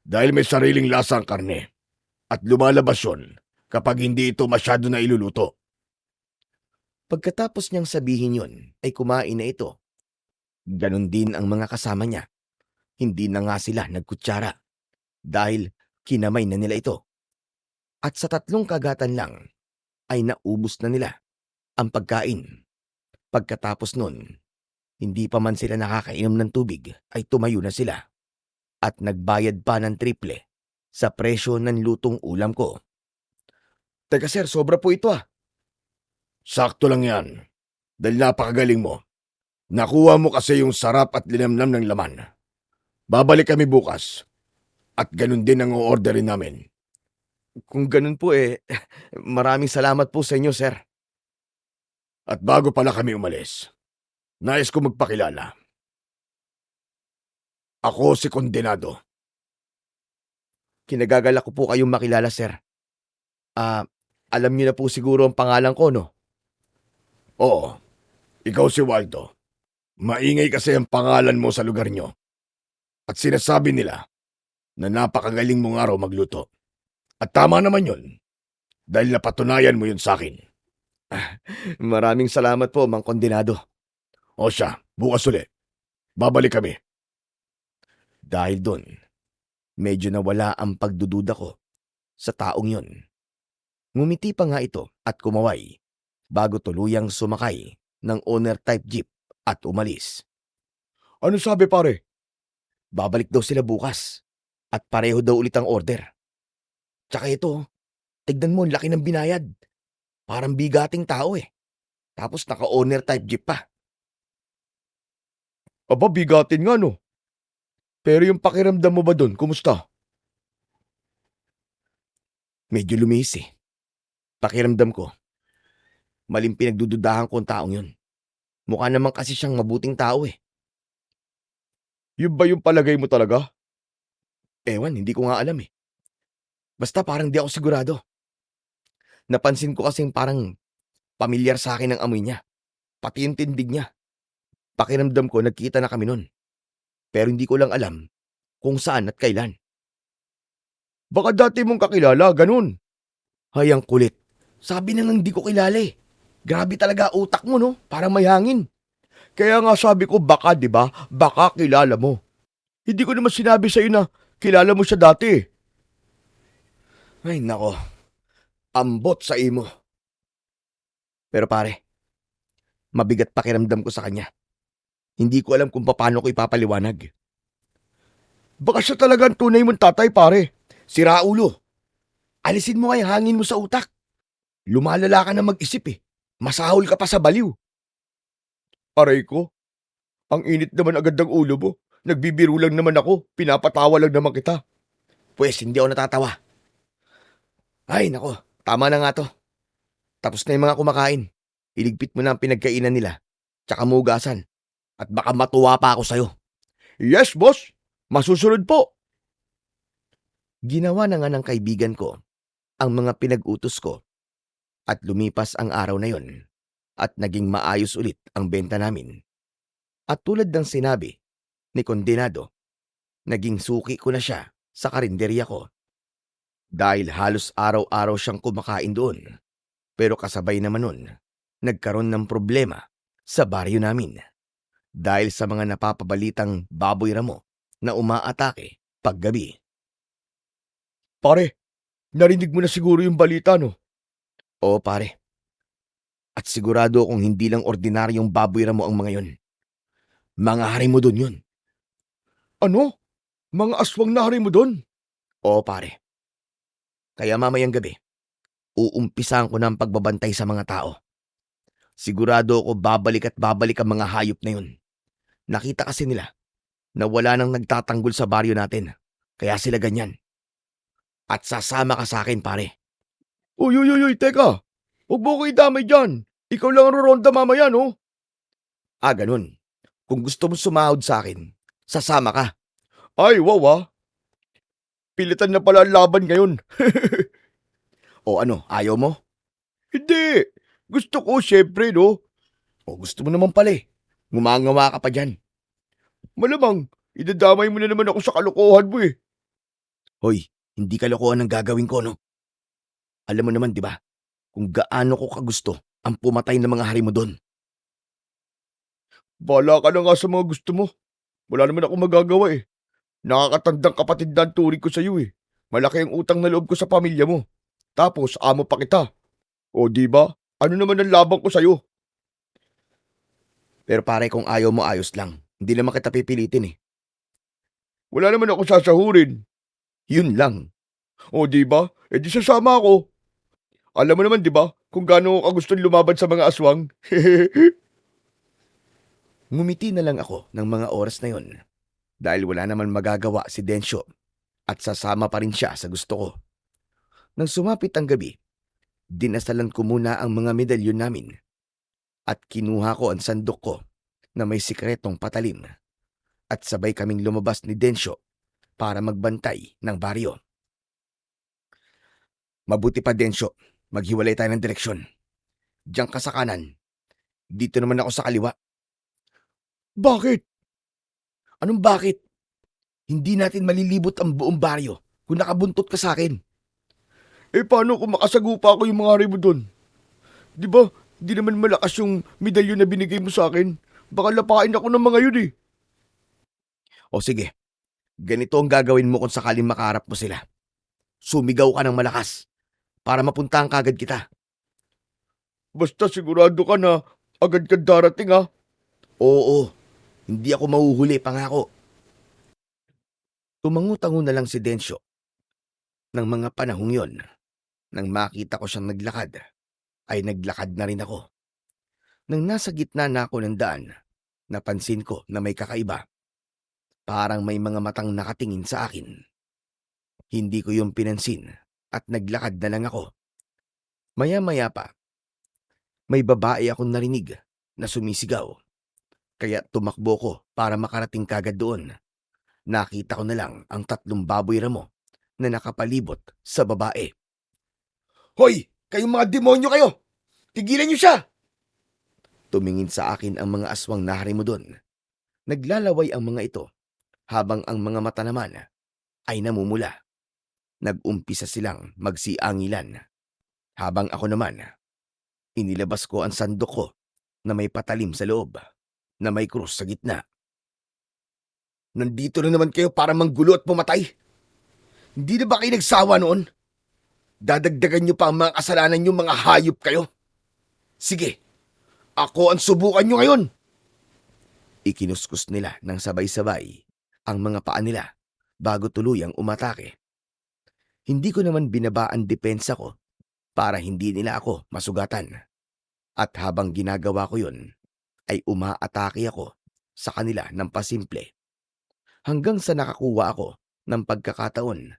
Dahil may sariling lasa ang karne. At lumalabas yun kapag hindi ito masyado na iluluto. Pagkatapos niyang sabihin yon, ay kumain na ito. Ganon din ang mga kasama niya. Hindi na nga sila nagkutsara dahil kinamay na nila ito. At sa 3 kagatan lang ay naubos na nila ang pagkain. Pagkatapos nun, hindi pa man sila nakakainom ng tubig ay tumayo na sila at nagbayad pa ng triple sa presyo ng lutong ulam ko. Teka sir, sobra po ito ah. Sakto lang yan. Dahil napakagaling mo. Nakuha mo kasi yung sarap at linamnam ng laman. Babalik kami bukas. At ganun din ang o-orderin namin. Kung ganun po maraming salamat po sa inyo sir. At bago pala kami umalis, nais ko magpakilala. Ako si Kondenado. Kinagagalak ko po kayong makilala sir. Alam niyo na po siguro ang pangalan ko no? Oo, ikaw si Waldo. Maingay kasi ang pangalan mo sa lugar nyo. At sinasabi nila na napakagaling mong araw magluto. At tama naman yun. Dahil napatunayan mo yun sa akin. Maraming salamat po, Mang Kondenado. O siya, bukas uli. Babalik kami. Dahil doon, medyo nawala ang pagdududa ko sa taong yon. Ngumiti pa nga ito at kumaway bago tuluyang sumakay ng owner-type jeep at umalis. Ano sabi pare? Babalik daw sila bukas at pareho daw ulit ang order. Tsaka ito, tignan mo, ang laki ng binayad. Parang bigating tao eh. Tapos naka-owner-type jeep pa. Aba, bigatin nga no. Pero yung pakiramdam mo ba doon, kumusta? Medyo lumihis eh. Pakiramdam ko, maling pinagdududahan ko ang taong yun. Mukha naman kasi siyang mabuting tao eh. Yun ba yung palagay mo talaga? Ewan, hindi ko nga alam eh. Basta parang di ako sigurado. Napansin ko kasing parang pamilyar sa akin ang amoy niya. Pati yung tindig niya. Pakiramdam ko nagkita na kami nun. Pero hindi ko lang alam kung saan at kailan. Baka dati mong kakilala, ganun. Hay, ang kulit. Sabi na lang di ko kilala eh. Grabe talaga utak mo no, parang may hangin. Kaya nga sabi ko baka, di ba? Baka kilala mo. Hindi ko naman sinabi sa'yo na kilala mo siya dati. Ay nako, ambot sa imo. Pero pare, mabigat pakiramdam ko sa kanya. Hindi ko alam kung paano ko ipapaliwanag. Baka siya talaga ang tunay mong tatay, pare. Si Raulo, alisin mo nga yung hangin mo sa utak. Lumalala ka na mag-isip eh. Masahol ka pa sa baliw. Aray ko, ang init naman agad ng ulo mo. Nagbibiro lang naman ako, pinapatawa lang naman kita. Pwes, hindi ako natatawa. Ay nako, tama na nga to. Tapos na yung mga kumakain. Iligpit mo na ang pinagkainan nila. Tsaka mugasan. At baka matuwa pa ako sa'yo. Yes, boss. Masusunod po. Ginawa na nga ng kaibigan ko ang mga pinag-utos ko at lumipas ang araw na yon at naging maayos ulit ang benta namin. At tulad ng sinabi ni Kondenado, naging suki ko na siya sa karinderya ko. Dahil halos araw-araw siyang kumakain doon. Pero kasabay naman nun, nagkaroon ng problema sa baryo namin. Dahil sa mga napapabalitang baboy ramo na umaatake paggabi. Pare, narinig mo na siguro yung balita, no? Oo pare. At sigurado akong hindi lang ordinaryong baboy ramo ang mga yon. Mga harimo doon yun. Ano? Mga aswang na hari mo doon? Oo pare. Kaya mamayang gabi, uumpisahan ko na ang pagbabantay sa mga tao. Sigurado ako babalik at babalik ang mga hayop na yun. Nakita kasi nila na wala nang nagtatanggol sa baryo natin. Kaya sila ganyan. At sasama ka sa akin, pare. Uy, teka. Huwag mo ko idamay dyan. Ikaw lang ang roronda mamaya, no? Ah, ganun. Kung gusto mo sumahod sa akin, sasama ka. Ay, wow ah. Pilitan na pala ang laban ngayon. O ano, ayaw mo? Hindi. Gusto ko, syempre, no? O gusto mo naman pala eh. Ngumangawa ka pa dyan. Malamang, idadamay mo na naman ako sa kalokohan mo eh. Hoy, hindi kalokohan ang gagawin ko, no? Alam mo naman, di ba? Kung gaano ko kagusto ang pumatay ng mga hari mo doon. Bahala ka na nga sa mga gusto mo. Wala naman ako magagawa eh. Nakakatandang kapatid na ang turing ko sa iyo eh. Malaki ang utang na loob ko sa pamilya mo. Tapos, amo pa kita. O di ba? Ano naman ang laban ko sa'yo? Pero pare, kung ayaw mo, ayos lang. Hindi naman kita pipilitin eh. Wala naman ako sasahurin. Yun lang. O di ba? E di sasama ako. Alam mo naman di ba kung gaano ka gustong lumaban sa mga aswang? Ngumiti na lang ako ng mga oras na yon dahil wala naman magagawa si Densyo at sasama pa rin siya sa gusto ko. Nang sumapit ang gabi, dinasalan ko muna ang mga medalyon namin at kinuha ko ang sandok ko na may sikretong patalim at sabay kaming lumabas ni Densyo para magbantay ng baryo. Mabuti pa, Densyo, maghiwalay tayo ng direksyon. Diyan ka sa kanan, dito naman ako sa kaliwa. Bakit? Anong bakit? Hindi natin malilibot ang buong baryo kung nakabuntot ka sa akin. Eh paano kung makasagupa ko yung mga hari mo doon? Di ba, di naman malakas yung medalyon na binigay mo sa akin. Baka lapain ako ng mga yun eh. O sige, ganito ang gagawin mo kung sakaling makaharap mo sila. Sumigaw ka ng malakas para mapuntahan kagad kita. Basta sigurado ka na agad ka darating ha. Oo, hindi ako mahuhuli, pangako. Tumango-tango na lang si Densyo ng mga panahong yon. Nang makita ko siyang naglakad, ay naglakad na rin ako. Nang nasa gitna na ako ng daan, napansin ko na may kakaiba. Parang may mga matang nakatingin sa akin. Hindi ko yung pinansin at naglakad na lang ako. Maya-maya pa, may babae akong narinig na sumisigaw. Kaya tumakbo ko para makarating kagad doon. Nakita ko na lang ang 3 baboy ramo na nakapalibot sa babae. Hoy! Kayong mga demonyo kayo! Tigilan niyo siya! Tumingin sa akin ang mga aswang na hari mo doon. Naglalaway ang mga ito habang ang mga mata naman ay namumula. Nag-umpisa silang magsiangilan. Habang ako naman, inilabas ko ang sandok ko na may patalim sa loob, na may krus sa gitna. Nandito na naman kayo para manggulo at pumatay. Hindi na ba kayo nagsawa noon? Dadagdagan niyo pa ang mga kasalanan niyo, mga hayop kayo. Sige, ako ang subukan niyo ngayon. Ikinuskus nila ng sabay-sabay ang mga paa nila bago tuluyang umatake. Hindi ko naman binaba ang depensa ko para hindi nila ako masugatan. At habang ginagawa ko yun, ay umaatake ako sa kanila ng pasimple. Hanggang sa nakakuha ako ng pagkakataon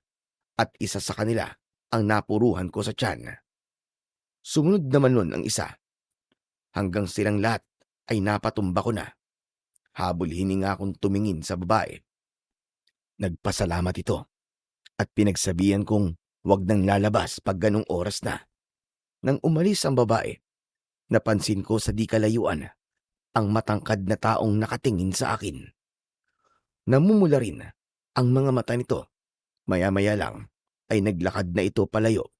at isa sa kanila ang napuruhan ko sa tiyan. Sumunod naman nun ang isa. Hanggang silang lahat ay napatumba ko na. Habol hininga akong tumingin sa babae. Nagpasalamat ito at pinagsabihan kong wag nang lalabas pag ganong oras na. Nang umalis ang babae, napansin ko sa di kalayuan ang matangkad na taong nakatingin sa akin. Namumula rin ang mga mata nito. Maya-maya lang ay naglakad na ito palayo.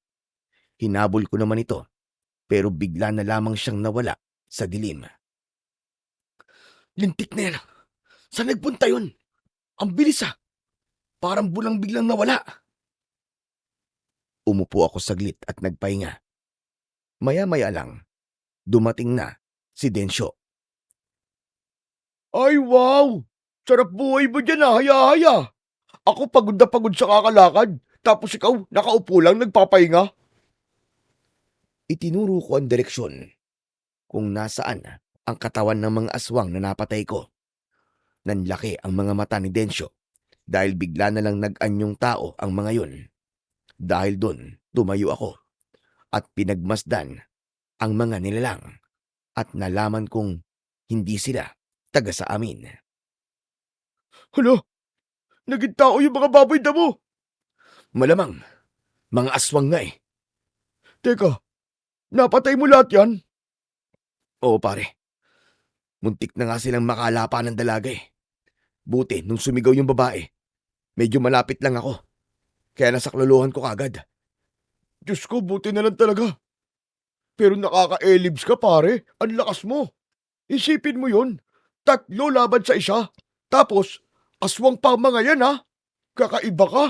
Hinabol ko naman ito pero bigla na lamang siyang nawala sa dilim. Lintik na yan. Saan nagpunta yun? Ang bilis ah. Parang bulang biglang nawala. Umupo ako saglit at nagpahinga. Maya-maya lang, dumating na si Densyo. Ay wow! Sarap buhay mo dyan ah, haya-haya. Ako pagod na pagod sa kakalakad. Tapos ikaw, nakaupo lang nagpapahinga. Itinuro ko ang direksyon kung nasaan ang katawan ng mga aswang na napatay ko. Nanlaki ang mga mata ni Densyo dahil bigla na lang nag-anyong tao ang mga yun. Dahil doon, tumayo ako at pinagmasdan ang mga nilalang. at nalaman kong hindi sila taga sa amin. Hala, naging tao yung mga baboy damo. Malamang, mga aswang nga eh. Teka, napatay mo lahat yan? Oo pare, muntik na nga silang makalapa ng dalaga eh. Buti nung sumigaw yung babae, medyo malapit lang ako. Kaya nasaklolohan ko kagad. Diyos ko, buti na lang talaga. Pero nakaka-elibs ka pare, ang lakas mo. Isipin mo yun, 3 laban sa isa. Tapos, aswang pa ang mga yan ha. Kakaiba ka.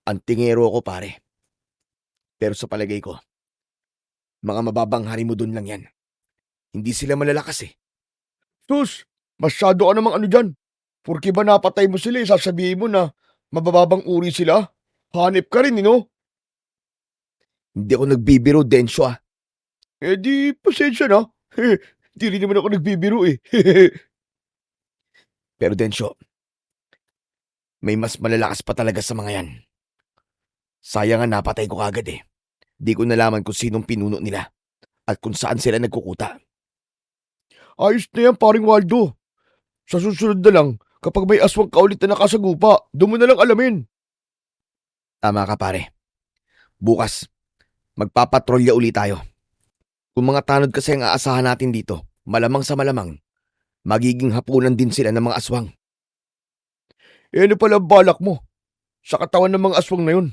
Ang tingero ko pare. Pero sa palagay ko, mga mababang hari mo dun lang yan. Hindi sila malalakas eh. Sus, masyado ka namang ano dyan. Porque ba napatay mo sila, sasabihin mo na mabababang uri sila? Hanip ka rin, no? Hindi ako nagbibiro, Densyo ah. Eh di, pasensya na. Di rin naman ako nagbibiro eh. Pero Densyo, may mas malalakas pa talaga sa mga yan. Sayang nga napatay ko kagad eh. Di ko nalaman kung sinong pinuno nila at kung saan sila nagkukuta. Ayos na yan, paring Waldo. Sa susunod na lang, kapag may aswang ka ulit na nakasagupa, doon mo na lang alamin. Tama ka pare. Bukas, magpapatrolya uli tayo. Kung mga tanod kasi ang aasahan natin dito, malamang sa malamang, magiging hapunan din sila ng mga aswang. Eh ano pala ang balak mo? Sa katawan ng mga aswang na yun.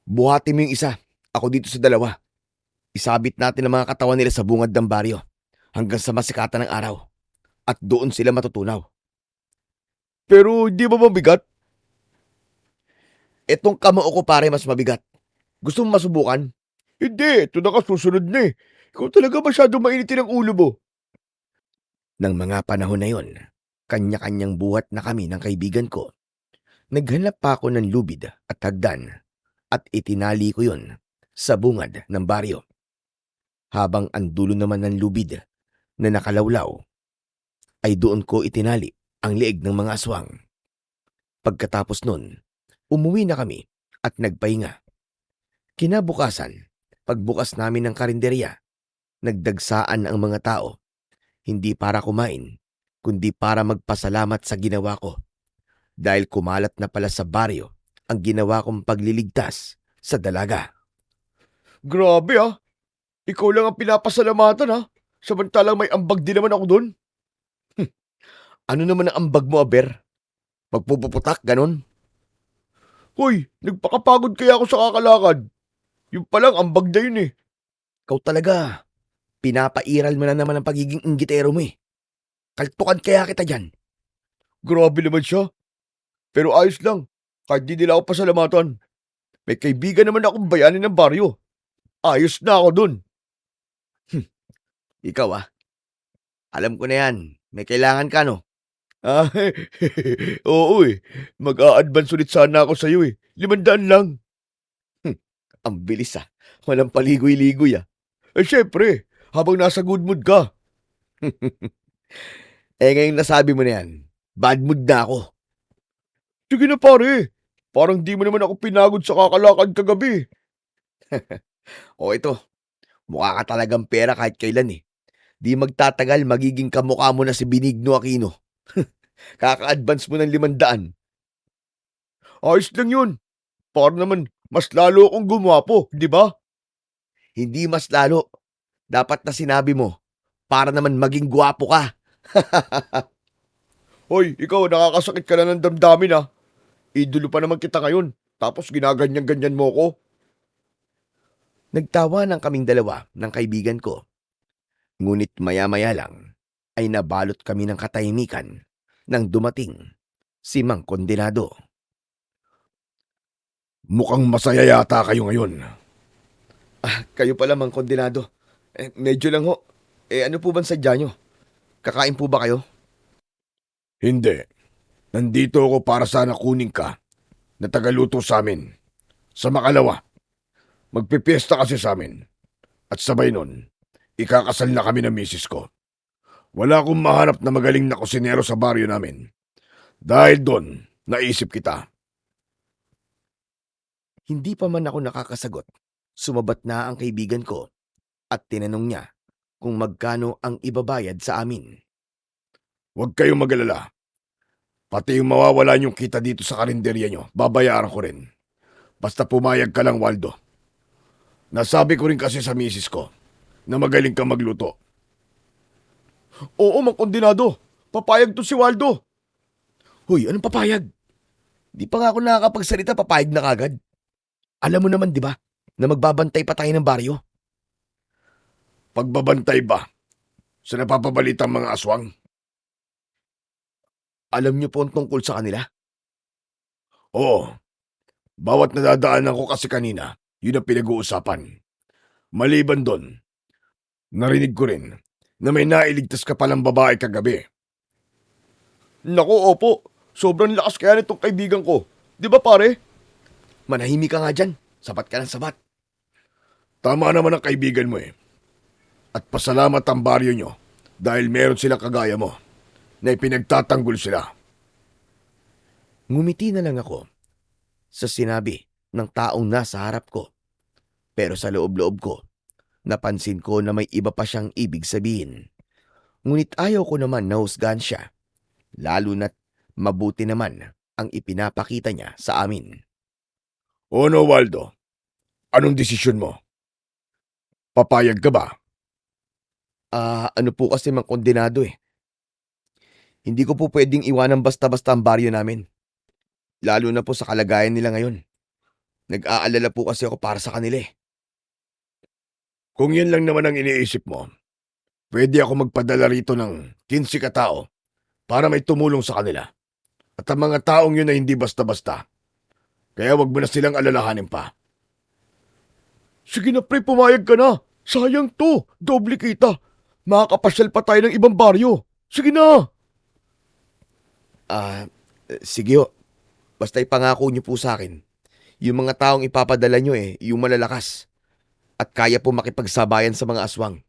Buhati mo yung isa, ako dito sa dalawa. Isabit natin ang mga katawan nila sa bungad ng baryo hanggang sa masikatan ng araw. At doon sila matutunaw. Pero di ba mabigat? Etong kamao ko pare mas mabigat. Gusto mo masubukan? Hindi, ito na ka susunod na eh. Ikaw talaga masyado mainitin ang ulo mo. Nang mga panahon na yon, kanya-kanyang buhat na kami ng kaibigan ko. Naghanap pa ako ng lubid at hagdan at itinali ko yon sa bungad ng baryo. Habang ang dulo naman ng lubid na nakalawlaw, ay doon ko itinali ang leeg ng mga aswang. Pagkatapos nun, umuwi na kami at nagpahinga. Kinabukasan, pagbukas namin ng karinderya, nagdagsaan ang mga tao, hindi para kumain, kundi para magpasalamat sa ginawa ko. Dahil kumalat na pala sa baryo ang ginawa kong pagliligtas sa dalaga. Grabe ah. Ikaw lang ang pinapasalamatan ha. Samantalang may ambag din naman ako dun. Ano naman ang ambag mo, Aber? Magpupuputak, ganon? Hoy, nagpakapagod kaya ako sa kakalakad. Yung palang ambag na yun eh. Ikaw talaga, pinapairal mo na naman ang pagiging inggitero mo eh. Kaltukan kaya kita dyan. Grabe naman siya. Pero ayos lang. Kahit di nila ako pasalamatan. May kaibigan naman akong bayani ng baryo. Ayos na ako dun. Ikaw alam ko na yan. May kailangan ka no? Ah, oo eh. Mag-a-advance ulit sana ako sa'yo eh. 500 lang. Ang bilis Walang paligoy-ligoy Eh syempre, habang nasa good mood ka. Ngayon nasabi mo na yan, bad mood na ako. Sige na pare. Parang di mo naman ako pinagod sa kakalakad kagabi. O ito, mukha ka talagang pera kahit kailan eh. Di magtatagal magiging kamukha mo na si Benigno Aquino. Kaka-advance mo ng 500. Ayos lang yun. Para naman, mas lalo akong gumwapo, di ba? Hindi mas lalo. Dapat na sinabi mo, para naman maging gwapo ka. Hoy, ikaw, nakakasakit ka na ng damdamin ah. Idolo pa naman kita ngayon. Tapos ginaganyan-ganyan mo ko. Nagtawa ng kaming dalawa ng kaibigan ko. Ngunit maya-maya lang ay nabalot kami ng katahimikan nang dumating si Mang Kondenado. Mukhang masaya yata kayo ngayon. Kayo pala Mang Kondenado. Medyo lang ho. Ano po bang sadya nyo? Kakain po ba kayo? Hindi. Nandito ako para sana kunin ka na tagaluto sa amin. Sa makalawa, magpipiesta kasi sa amin. At sabay nun, ikakasal na kami ng misis ko. Wala akong mahanap na magaling na kusinero sa baryo namin. Dahil doon, naisip kita. Hindi pa man ako nakakasagot. Sumabat na ang kaibigan ko at tinanong niya kung magkano ang ibabayad sa amin. Huwag kayong mag-alala. Pati yung mawawala yung kita dito sa karinderya nyo, babayaran ko rin. Basta pumayag ka lang, Waldo. Nasabi ko rin kasi sa misis ko na magaling kang magluto. Oo, Mang Kondinado. Papayag to si Waldo. Hoy, anong papayag? Di pa nga ako nakakapagsalita, papayag na kagad. Alam mo naman, di ba, na magbabantay pa tayo ng baryo? Pagbabantay ba sa napapabalitang mga aswang? Alam niyo po ang tungkol sa kanila? Oo. Bawat nadadaanan ko kasi kanina, yun ang pinag-uusapan. Maliban doon, narinig ko rin na may nailigtas ka palang babae kagabi. Naku, opo. Sobrang lakas kaya nitong kaibigan ko. Di ba pare? Manahimik ka nga dyan. Sabat ka ng sabat. Tama naman ang kaibigan mo eh. At pasalamat ang baryo nyo dahil meron silang kagaya mo na ipinagtatanggol sila. Ngumiti na lang ako sa sinabi ng taong nasa harap ko. Pero sa loob-loob ko, napansin ko na may iba pa siyang ibig sabihin. Ngunit ayaw ko naman na husgahan siya, lalo na't mabuti naman ang ipinapakita niya sa amin. O no, Waldo? Anong desisyon mo? Papayag ka ba? Ano po kasi Mang Kondinado eh. Hindi ko po pwedeng iwanan basta-basta ang baryo namin. Lalo na po sa kalagayan nila ngayon. Nag-aalala po kasi ako para sa kanila eh. Kung yan lang naman ang iniisip mo, pwede ako magpadala rito ng 15 katao para may tumulong sa kanila. At ang mga taong yun ay hindi basta-basta. Kaya wag mo na silang alalahanin pa. Sige na pre, pumayag ka na. Sayang to, doble kita. Makakapasyal pa tayo ng ibang baryo. Sige na. Sige ho. Basta ipangako niyo po sa akin. Yung mga taong ipapadala niyo eh, yung malalakas. At kaya po makipagsabayan sa mga aswang.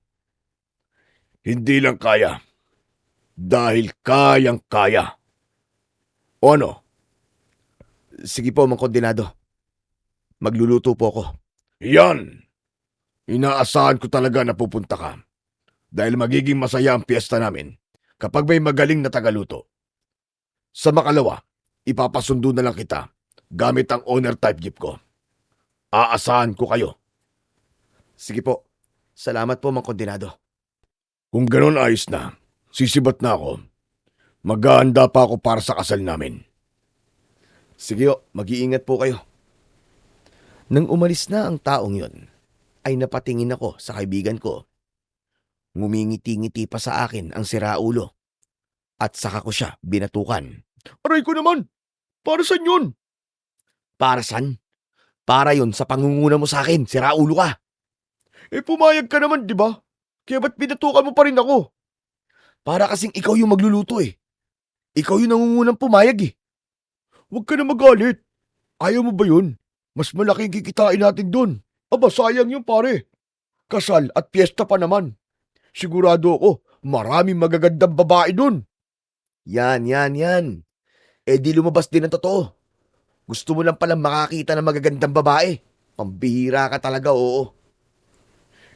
Hindi lang kaya. Dahil kayang-kaya. O ano? Sige po, Mang Kondinado. Magluluto po ako. Yan! Inaasahan ko talaga na pupunta ka. Dahil magiging masaya ang piyesta namin kapag may magaling na tagaluto. Sa makalawa, ipapasundo na lang kita gamit ang owner type jeep ko. Aasahan ko kayo. Sige po. Salamat po, Mang Kondinado. Kung ganon ayos na, sisibat na ako. Maghahanda pa ako para sa kasal namin. Sige ho, mag-iingat po kayo. Nang umalis na ang taong yon, ay napatingin ako sa kaibigan ko. Ngumingiti-ngiti pa sa akin ang siraulo. At saka ko siya binatukan. Aray ko naman! Para saan yun? Para san? Para yon sa pangunguna mo sa akin, siraulo ka. Pumayag ka naman, di ba? Kaya ba't pinatukan mo pa rin ako? Para kasing ikaw yung magluluto eh. Ikaw yung nangungunang pumayag eh. Huwag ka na magalit. Ayaw mo ba yun? Mas malaking kikitain natin dun. Aba, sayang yung pare. Kasal at piyesta pa naman. Sigurado ako, maraming magagandang babae dun. Yan. Di lumabas din ang totoo. Gusto mo lang palang makakita ng magagandang babae. Pambihira ka talaga, oo.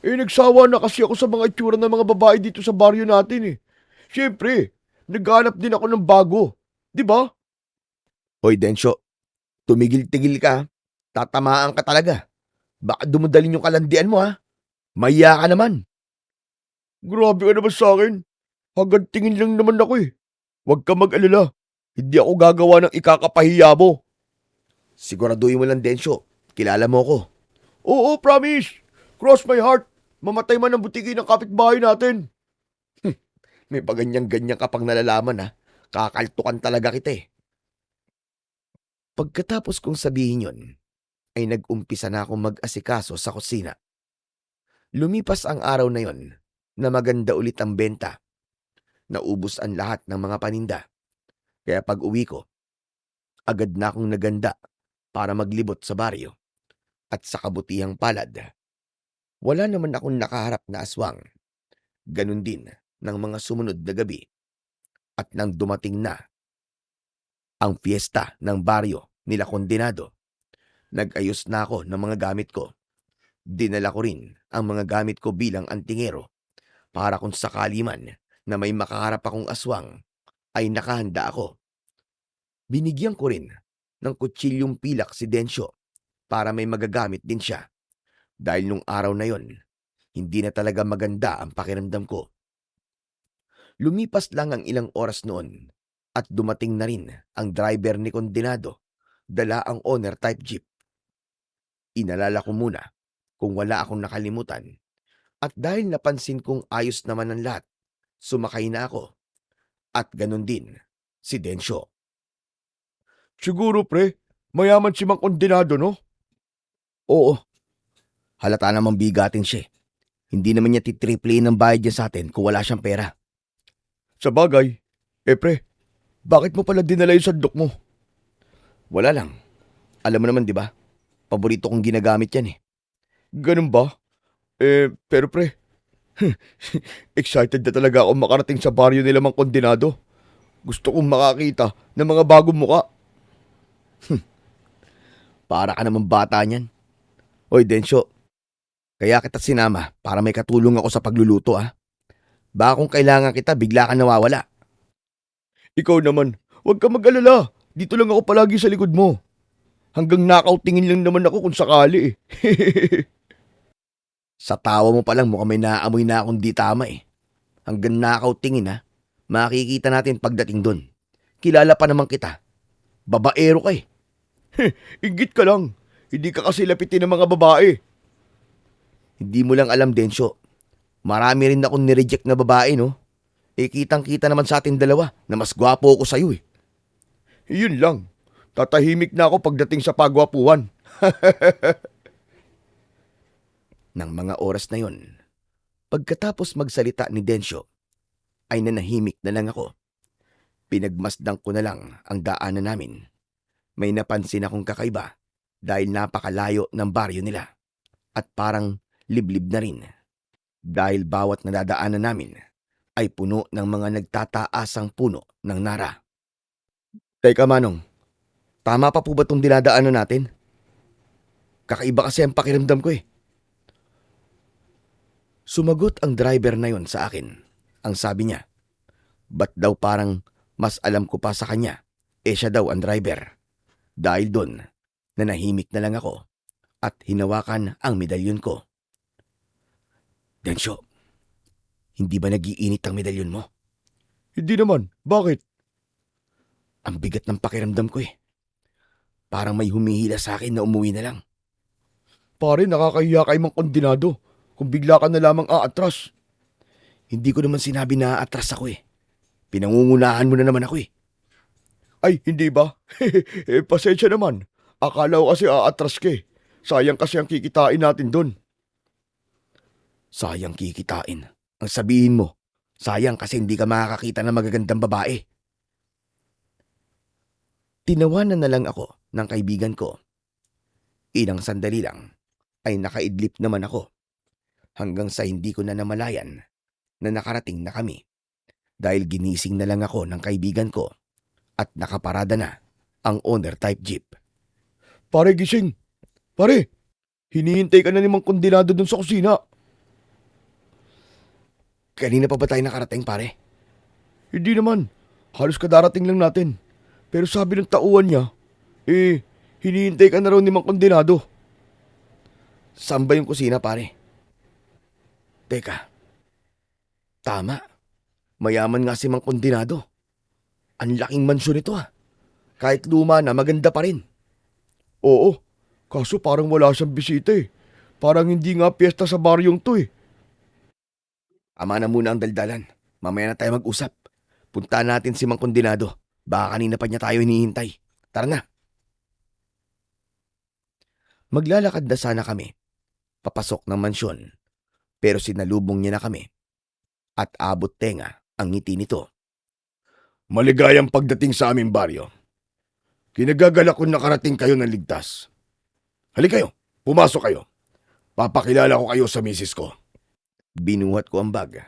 Nagsawa na kasi ako sa mga itsura ng mga babae dito sa baryo natin eh. Siyempre, naghanap din ako ng bago. Di ba? Hoy, Densyo, tumigil-tigil ka. Tatamaan ka talaga. Baka dumudalin yung kalandian mo ha. Mahiya ka naman. Grabe ka naman sa akin. Hanggang tingin lang naman ako eh. Huwag ka mag-alala. Hindi ako gagawa ng ikakapahiya mo. Siguraduhin mo lang, Densyo. Kilala mo ko. Oo, promise. Cross my heart. Mamatay man ang butiki ng kapitbahay natin. May paganyan-ganyan ka pang nalalaman ha. Kakaltukan talaga kita eh. Pagkatapos kong sabihin yon, ay nag-umpisa na akong mag-asikaso sa kusina. Lumipas ang araw na yon na maganda ulit ang benta. Naubos ang lahat ng mga paninda. Kaya pag uwi ko, agad na akong naganda para maglibot sa baryo. At sa kabutihang palad, wala naman akong nakaharap na aswang. Ganun din ng mga sumunod na gabi. At nang dumating na ang fiesta ng baryo nila Kondinado, nag-ayos na ako ng mga gamit ko. Dinala ko rin ang mga gamit ko bilang antingero para kung sakali man na may makaharap akong aswang ay nakahanda ako. Binigyan ko rin ng kutsilyong pilak si Densyo para may magagamit din siya dahil nung araw na yon, hindi na talaga maganda ang pakiramdam ko. Lumipas lang ang ilang oras noon at dumating na rin ang driver ni Kondenado, dala ang owner type jeep. Inalala ko muna kung wala akong nakalimutan at dahil napansin kong ayos naman ang lahat, sumakay na ako at ganun din si Densyo. Siguro pre, mayaman si Mang Kondenado, no? Oo, halata namang bigatin siya. Hindi naman niya titriple ng bayad niya sa atin kung wala siyang pera. Sa bagay, pre, bakit mo pala dinala yung sandok mo? Wala lang. Alam mo naman, di ba? Paborito kong ginagamit yan eh. Ganun ba? Pero pre, excited na talaga ako makarating sa baryo nila Mang Kondenado. Gusto kong makakita ng mga bagong muka. Para ka naman bata niyan. Oy, Densyo, kaya kita sinama para may katulong ako sa pagluluto ah. Baka kung kailangan kita, bigla ka nawawala. Ikaw naman, huwag ka mag-alala. Dito lang ako palagi sa likod mo. Hanggang nakautingin lang naman ako kung sakali Sa tawa mo pa lang mukhang may naaamoy na akong di tama eh. Hanggang nakautingin ha, makikita natin pagdating dun. Kilala pa naman kita. Babaero ka eh. Inggit ka lang. Hindi ka kasi lapitin ng mga babae. Hindi mo lang alam, Densyo. Marami rin akong nireject na babae, no? Kitang-kita naman sa atin dalawa na mas gwapo ako sa'yo eh. Yun lang. Tatahimik na ako pagdating sa pagwapuhan. Nang mga oras na yon, pagkatapos magsalita ni Densyo, ay nanahimik na lang ako. Pinagmasdan ko na lang ang daanan namin. May napansin akong kakaiba dahil napakalayo ng baryo nila at parang liblib na rin. Dahil bawat nadadaanan namin ay puno ng mga nagtataasang puno ng nara. Teka Manong, tama pa po ba itong dinadaanan natin? Kakaiba kasi ang pakiramdam ko eh. Sumagot ang driver na yon sa akin. Ang sabi niya, ba't daw parang mas alam ko pa sa kanya, siya daw ang driver. Dahil doon, nanahimik na lang ako at hinawakan ang medalyon ko. Densyo, hindi ba nagiinit ang medalyon mo? Hindi naman. Bakit? Ang bigat ng pakiramdam ko eh. Parang may humihila sa akin na umuwi na lang. Pare, nakakahiya kay Mang Kondenado kung bigla ka na lamang aatras. Hindi ko naman sinabi na atras ako eh. Pinangungunahan mo na naman ako eh. Ay, hindi ba? Pasensya naman. Akala ko kasi aatras ka eh. Sayang kasi ang kikitain natin doon. Sayang kikitain. Ang sabihin mo, sayang kasi hindi ka makakakita ng magagandang babae. Tinawanan na lang ako ng kaibigan ko. Ilang sandali lang ay nakaidlip naman ako hanggang sa hindi ko na namalayan na nakarating na kami dahil ginising na lang ako ng kaibigan ko at nakaparada na ang owner type jeep. Pare, gising. Pare, hinihintay ka na ni Mang Kondenado doon sa kusina. Kanina pa ba tayo nakarating pare? Hindi naman. Halos kadarating lang natin. Pero sabi ng tauhan niya, hinihintay ka na raw ni Mang Kondenado. Saan ba yung kusina pare? Teka, tama. Mayaman nga si Mang Kondenado. Ang laking mansyon ito ah. Kahit luma na, maganda pa rin. Oo, kaso parang wala siyang bisita eh. Parang hindi nga piyesta sa baryong to eh. Ama na muna ang daldalan. Mamaya na tayo mag-usap. Puntaan natin si Mang Kondenado. Baka kanina pa niya tayo hinihintay. Tara na. Maglalakad na sana kami. Papasok ng mansyon. Pero sinalubong niya na kami. At abot tenga ang ngiti nito. Maligayang pagdating sa aming baryo. Kinagagalak kong nakarating kayo ng ligtas. Halika kayo, pumasok kayo. Papakilala ko kayo sa misis ko. Binuhat ko ang bag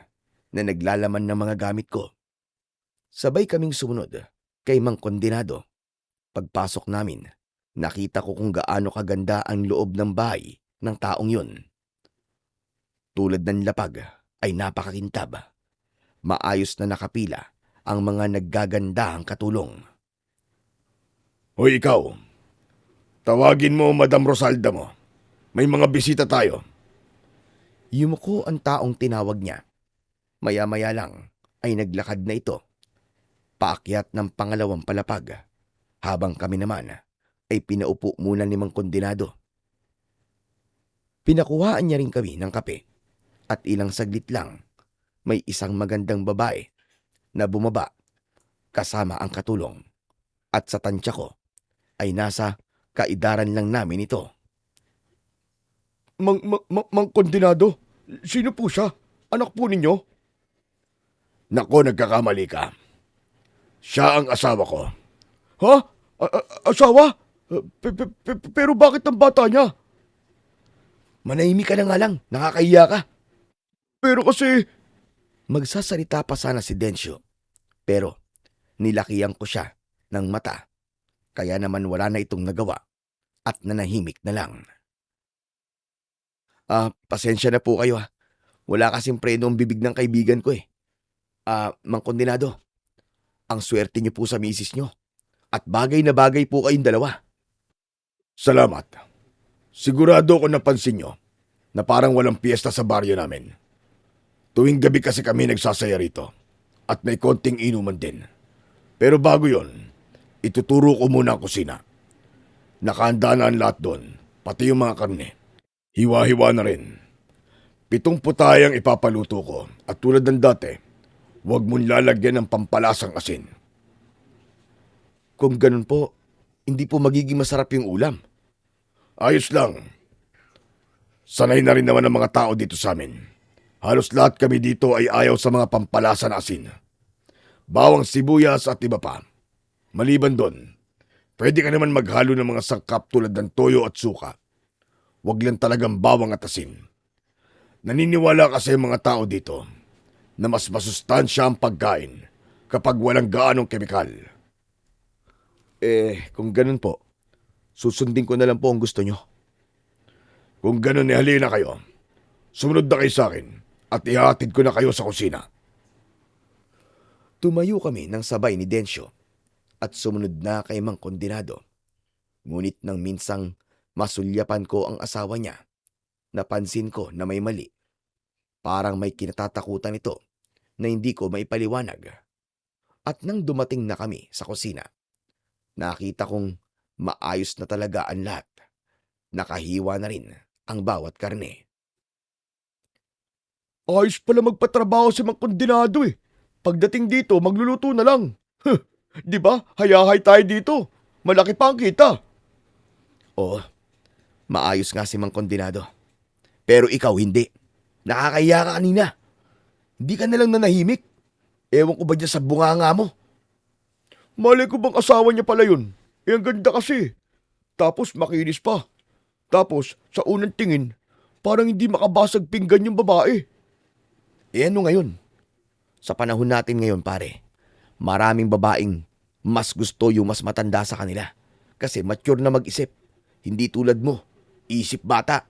na naglalaman ng mga gamit ko. Sabay kaming sumunod kay Mang Kondenado. Pagpasok namin, nakita ko kung gaano kaganda ang loob ng bahay ng taong yun. Tulad ng lapag ay napakakintab. Maayos na nakapila ang mga naggagandahang katulong. Hoy ikaw, tawagin mo Madam Rosalda mo. May mga bisita tayo. Yumuko ang taong tinawag niya. Maya-maya lang ay naglakad na ito. Paakyat ng pangalawang palapag. Habang kami naman ay pinaupo muna ni Mang Kondenado. Pinakuhaan niya rin kami ng kape. At ilang saglit lang, may isang magandang babae na bumaba kasama ang katulong. At sa tansya ko ay nasa kaidaran lang namin ito. Mang Kondenado, sino po siya? Anak po ninyo? Nako, nagkakamali ka. Siya ang asawa ko. Ha? Asawa? Pero bakit ang bata niya? Manahimik ka na nga lang, nakakahiya ka. Pero kasi... Magsasalita pa sana si Dencio. Pero nilakihan ko siya ng mata. Kaya naman wala na itong nagawa at nanahimik na lang. Pasensya na po kayo ha. Wala kasing preno ang bibig ng kaibigan ko eh. Mang Kondenado, ang swerte niyo po sa misis niyo. At bagay na bagay po kayong dalawa. Salamat. Sigurado ko napansin nyo na parang walang piyesta sa baryo namin. Tuwing gabi kasi kami nagsasaya rito at may konting inuman din. Pero bago yon, ituturo ko muna ang kusina. Nakahanda na ang lahat doon, pati yung mga karne. Hiwa-hiwa na rin. 7 putayang ipapaluto ko at tulad ng dati, huwag mong lalagyan ng pampalasang asin. Kung ganun po, hindi po magiging masarap yung ulam. Ayos lang. Sanay na rin naman ang mga tao dito sa amin. Halos lahat kami dito ay ayaw sa mga pampalasa na asin. Bawang sibuyas at iba pa. Maliban doon, pwede ka naman maghalo ng mga sangkap tulad ng toyo at suka. Huwag lang talagang bawang at asin. Naniniwala kasi ang mga tao dito na mas masustansya ang pagkain kapag walang gaanong kemikal. Kung ganun po, susundin ko na lang po ang gusto nyo. Kung ganun, halina kayo. Sumunod na kayo sa akin at ihatid ko na kayo sa kusina. Tumayo kami ng sabay ni Dencio at sumunod na kay Mang Kondenado. Ngunit nang minsang masulyapan ko ang asawa niya, napansin ko na may mali. Parang may kinatatakutan ito na hindi ko maipaliwanag. At nang dumating na kami sa kusina, nakita kong maayos na talaga ang lahat. Nakahiwa na rin ang bawat karne. Ayos pala magpatrabaho si Mang Kondenado eh. Pagdating dito, magluluto na lang. Di ba? Hayahay tayo dito. Malaki pa ang kita. Oo, maayos nga si Mang Kondenado. Pero ikaw hindi. Nakakahiya ka kanina. Hindi ka nalang nanahimik. Ewan ko ba dyan sa bunganga mo? Malay ko bang asawa niya pala yun? Ang ganda kasi. Tapos makinis pa. Tapos sa unang tingin, parang hindi makabasag pinggan yung babae. Ano ngayon? Sa panahon natin ngayon pare, maraming babaeng mas gusto yung mas matanda sa kanila. Kasi mature na mag-isip. Hindi tulad mo, isip bata.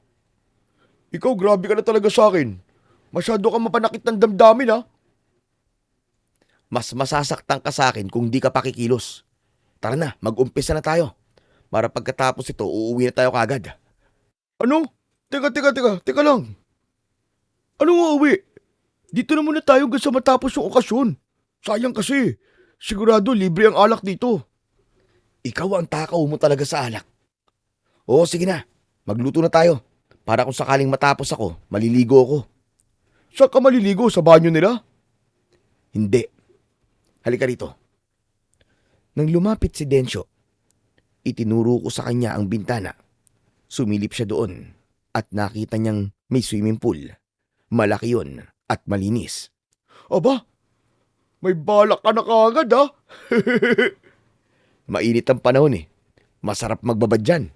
Ikaw grabe ka na talaga sa akin. Masyado ka mapanakit ng damdamin ha. Mas masasaktan ka sa akin kung di ka pakikilos. Tara na, mag-umpisa na tayo. Para pagkatapos ito, uuwi na tayo kagad. Ano? Teka lang. Anong uuwi? Dito na muna tayo hanggang sa matapos yung okasyon. Sayang kasi. Sigurado libre ang alak dito. Ikaw ang takaw mo talaga sa alak. Oo, sige na. Magluto na tayo. Para kung sakaling matapos ako, maliligo ako. Saan ka maliligo? Sa banyo nila? Hindi. Halika rito. Nang lumapit si Dencio, itinuro ko sa kanya ang bintana. Sumilip siya doon at nakita niyang may swimming pool. Malaki yun at malinis. Aba, may balak ka na kaagad ha? Mainit ang panahon eh. Masarap magbabad dyan.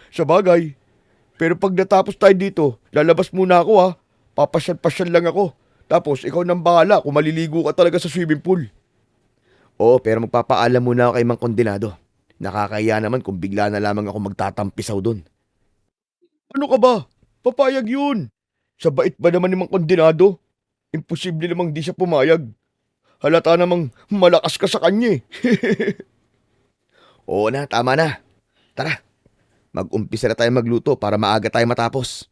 Sa bagay. Pero pag natapos tayo dito, lalabas muna ako ha. Papasyal-pasyal lang ako. Tapos ikaw nang bahala kung maliligo ka talaga sa swimming pool. Oo, pero magpapaalam muna ako kay Mang Kondenado. Nakakahiya naman kung bigla na lamang ako magtatampisaw doon. Ano ka ba? Papayag yun. Sa bait ba naman ni Mang Kondenado? Imposible namang di siya pumayag. Halata namang malakas ka sa kanya eh. Oo na, tama na. Tara, mag-umpisa na tayo magluto para maaga tayo matapos.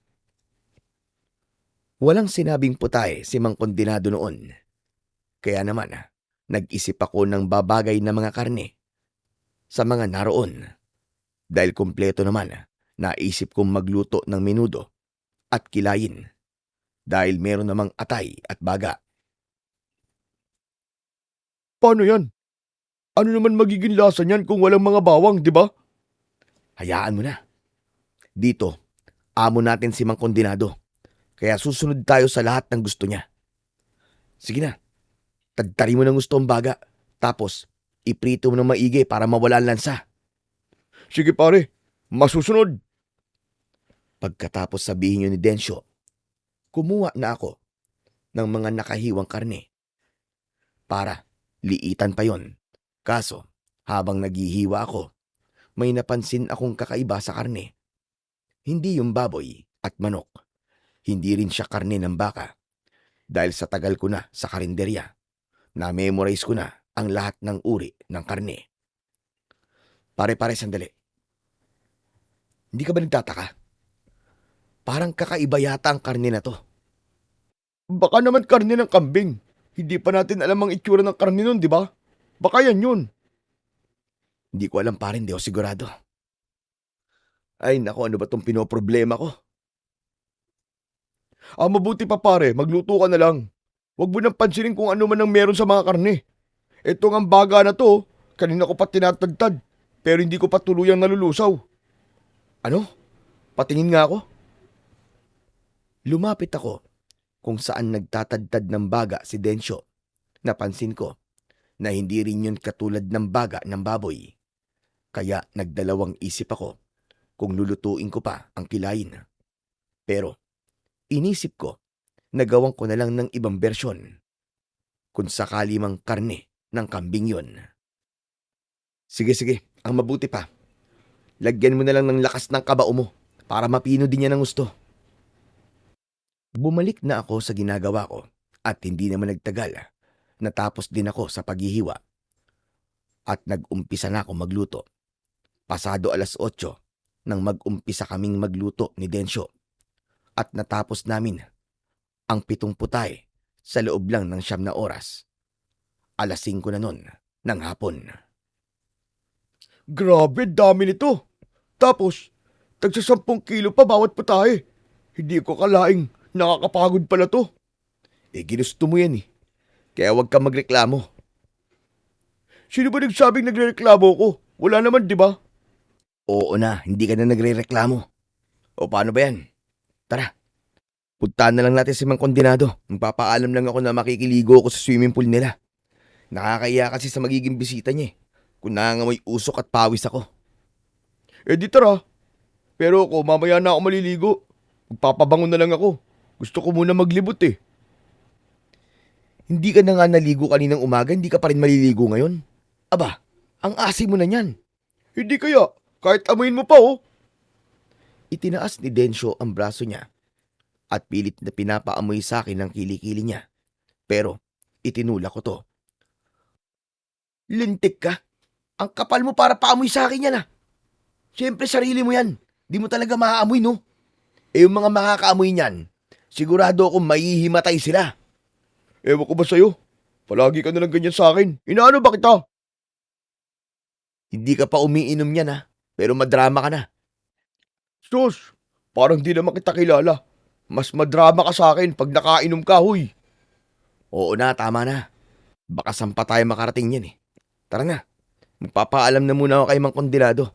Walang sinabing putahe si Mang Kondenado noon. Kaya naman, nag-isip ako ng babagay na mga karne sa mga naroon. Dahil kumpleto naman, naisip kong magluto ng menudo at kilayin dahil meron namang atay at baga. Paano yan? Ano naman magiging lasa niyan kung walang mga bawang, di ba? Hayaan mo na. Dito, amo natin si Mang Kondenado. Kaya susunod tayo sa lahat ng gusto niya. Sige na, tagtari mo ng gusto ang baga. Tapos, iprito mo ng maigi para mawala ang lansa. Sige pare, masusunod. Pagkatapos sabihin niyo ni Densyo, kumuha na ako ng mga nakahiwang karne para liitan pa yon. Kaso, habang naghihiwa ako, may napansin akong kakaiba sa karne. Hindi yung baboy at manok. Hindi rin siya karne ng baka. Dahil sa tagal ko na sa karinderya, na-memorize ko na ang lahat ng uri ng karne. Pare-pare sandali. Hindi ka ba nagtataka? Parang kakaiba yata ang karne na to. Baka naman karne ng kambing. Hindi pa natin alam ang itsura ng karne nun, di ba? Baka yan yun. Hindi ko alam pare, hindi ako sigurado. Ay nako, ano ba tong pinoproblema ko? Mabuti pa pare, magluto ka na lang. Huwag mo nang pansinin kung ano man ang meron sa mga karne. Ito ang baga na to, kanina ko pa tinatagtad, pero hindi ko pa tuluyang nalulusaw. Ano? Patingin nga ako. Lumapit ako kung saan nagtatadtad ng baga si Densyo. Napansin ko na hindi rin yun katulad ng baga ng baboy. Kaya nagdalawang isip ako kung lulutuin ko pa ang kilayin. Pero inisip ko na gawin ko na lang ng ibang bersyon kung sakali mang karne ng kambing yun. Sige, ang mabuti pa. Lagyan mo na lang ng lakas ng kabao mo para mapino din niya ng gusto. Bumalik na ako sa ginagawa ko at hindi naman nagtagal. Natapos din ako sa paghihiwa at nag-umpisa na ako magluto. Pasado 8:00 nang mag-umpisa kaming magluto ni Densyo at natapos namin ang 7 putahe sa loob lang ng 9 na oras. 5:00 na nun ng hapon. Grabe, dami nito. Tapos, tagsa 10 kilo pa bawat putahe. Hindi ko kalaing nakakapagod pala to. Ginusto mo yan eh. Kaya huwag kang magreklamo. Sino ba nagsabing nagrereklamo ko? Wala naman, di ba? Oo na, hindi ka na nagre-reklamo. O paano ba yan? Tara, puntahan na lang natin si Mang Kondenado. Magpapaalam lang ako na makikiligo ako sa swimming pool nila. Nakakahiya kasi sa magiging bisita niya eh. Kung nangangamoy usok at pawis ako. Di tara. Pero ako, mamaya na ako maliligo. Magpapabangon na lang ako. Gusto ko muna maglibot eh. Hindi ka na nga naligo kaninang umaga, hindi ka pa rin maliligo ngayon? Aba, ang asim mo na niyan. Hindi kaya, kahit amuin mo pa oh. Itinaas ni Densyo ang braso niya at pilit na pinapaamoy sa akin ang kilikili niya. Pero itinulak ko to. Lintik ka? Ang kapal mo para paamoy sa akin yan ah. Siyempre sarili mo yan. Di mo talaga maaamoy no? Yung mga makakaamoy niyan, sigurado akong mahihimatay sila. Ewan ko ba sa'yo? Palagi ka na lang ganyan sa akin. Inaano ba kita? Hindi ka pa umiinom niyan ha, pero madrama ka na. Sus, parang di naman kita kilala. Mas madrama ka sa akin pag nakainom ka, huy. Oo na, tama na. Baka sampa tayo makarating yan eh. Tara na, magpapaalam na muna ako kay Mang Kondenado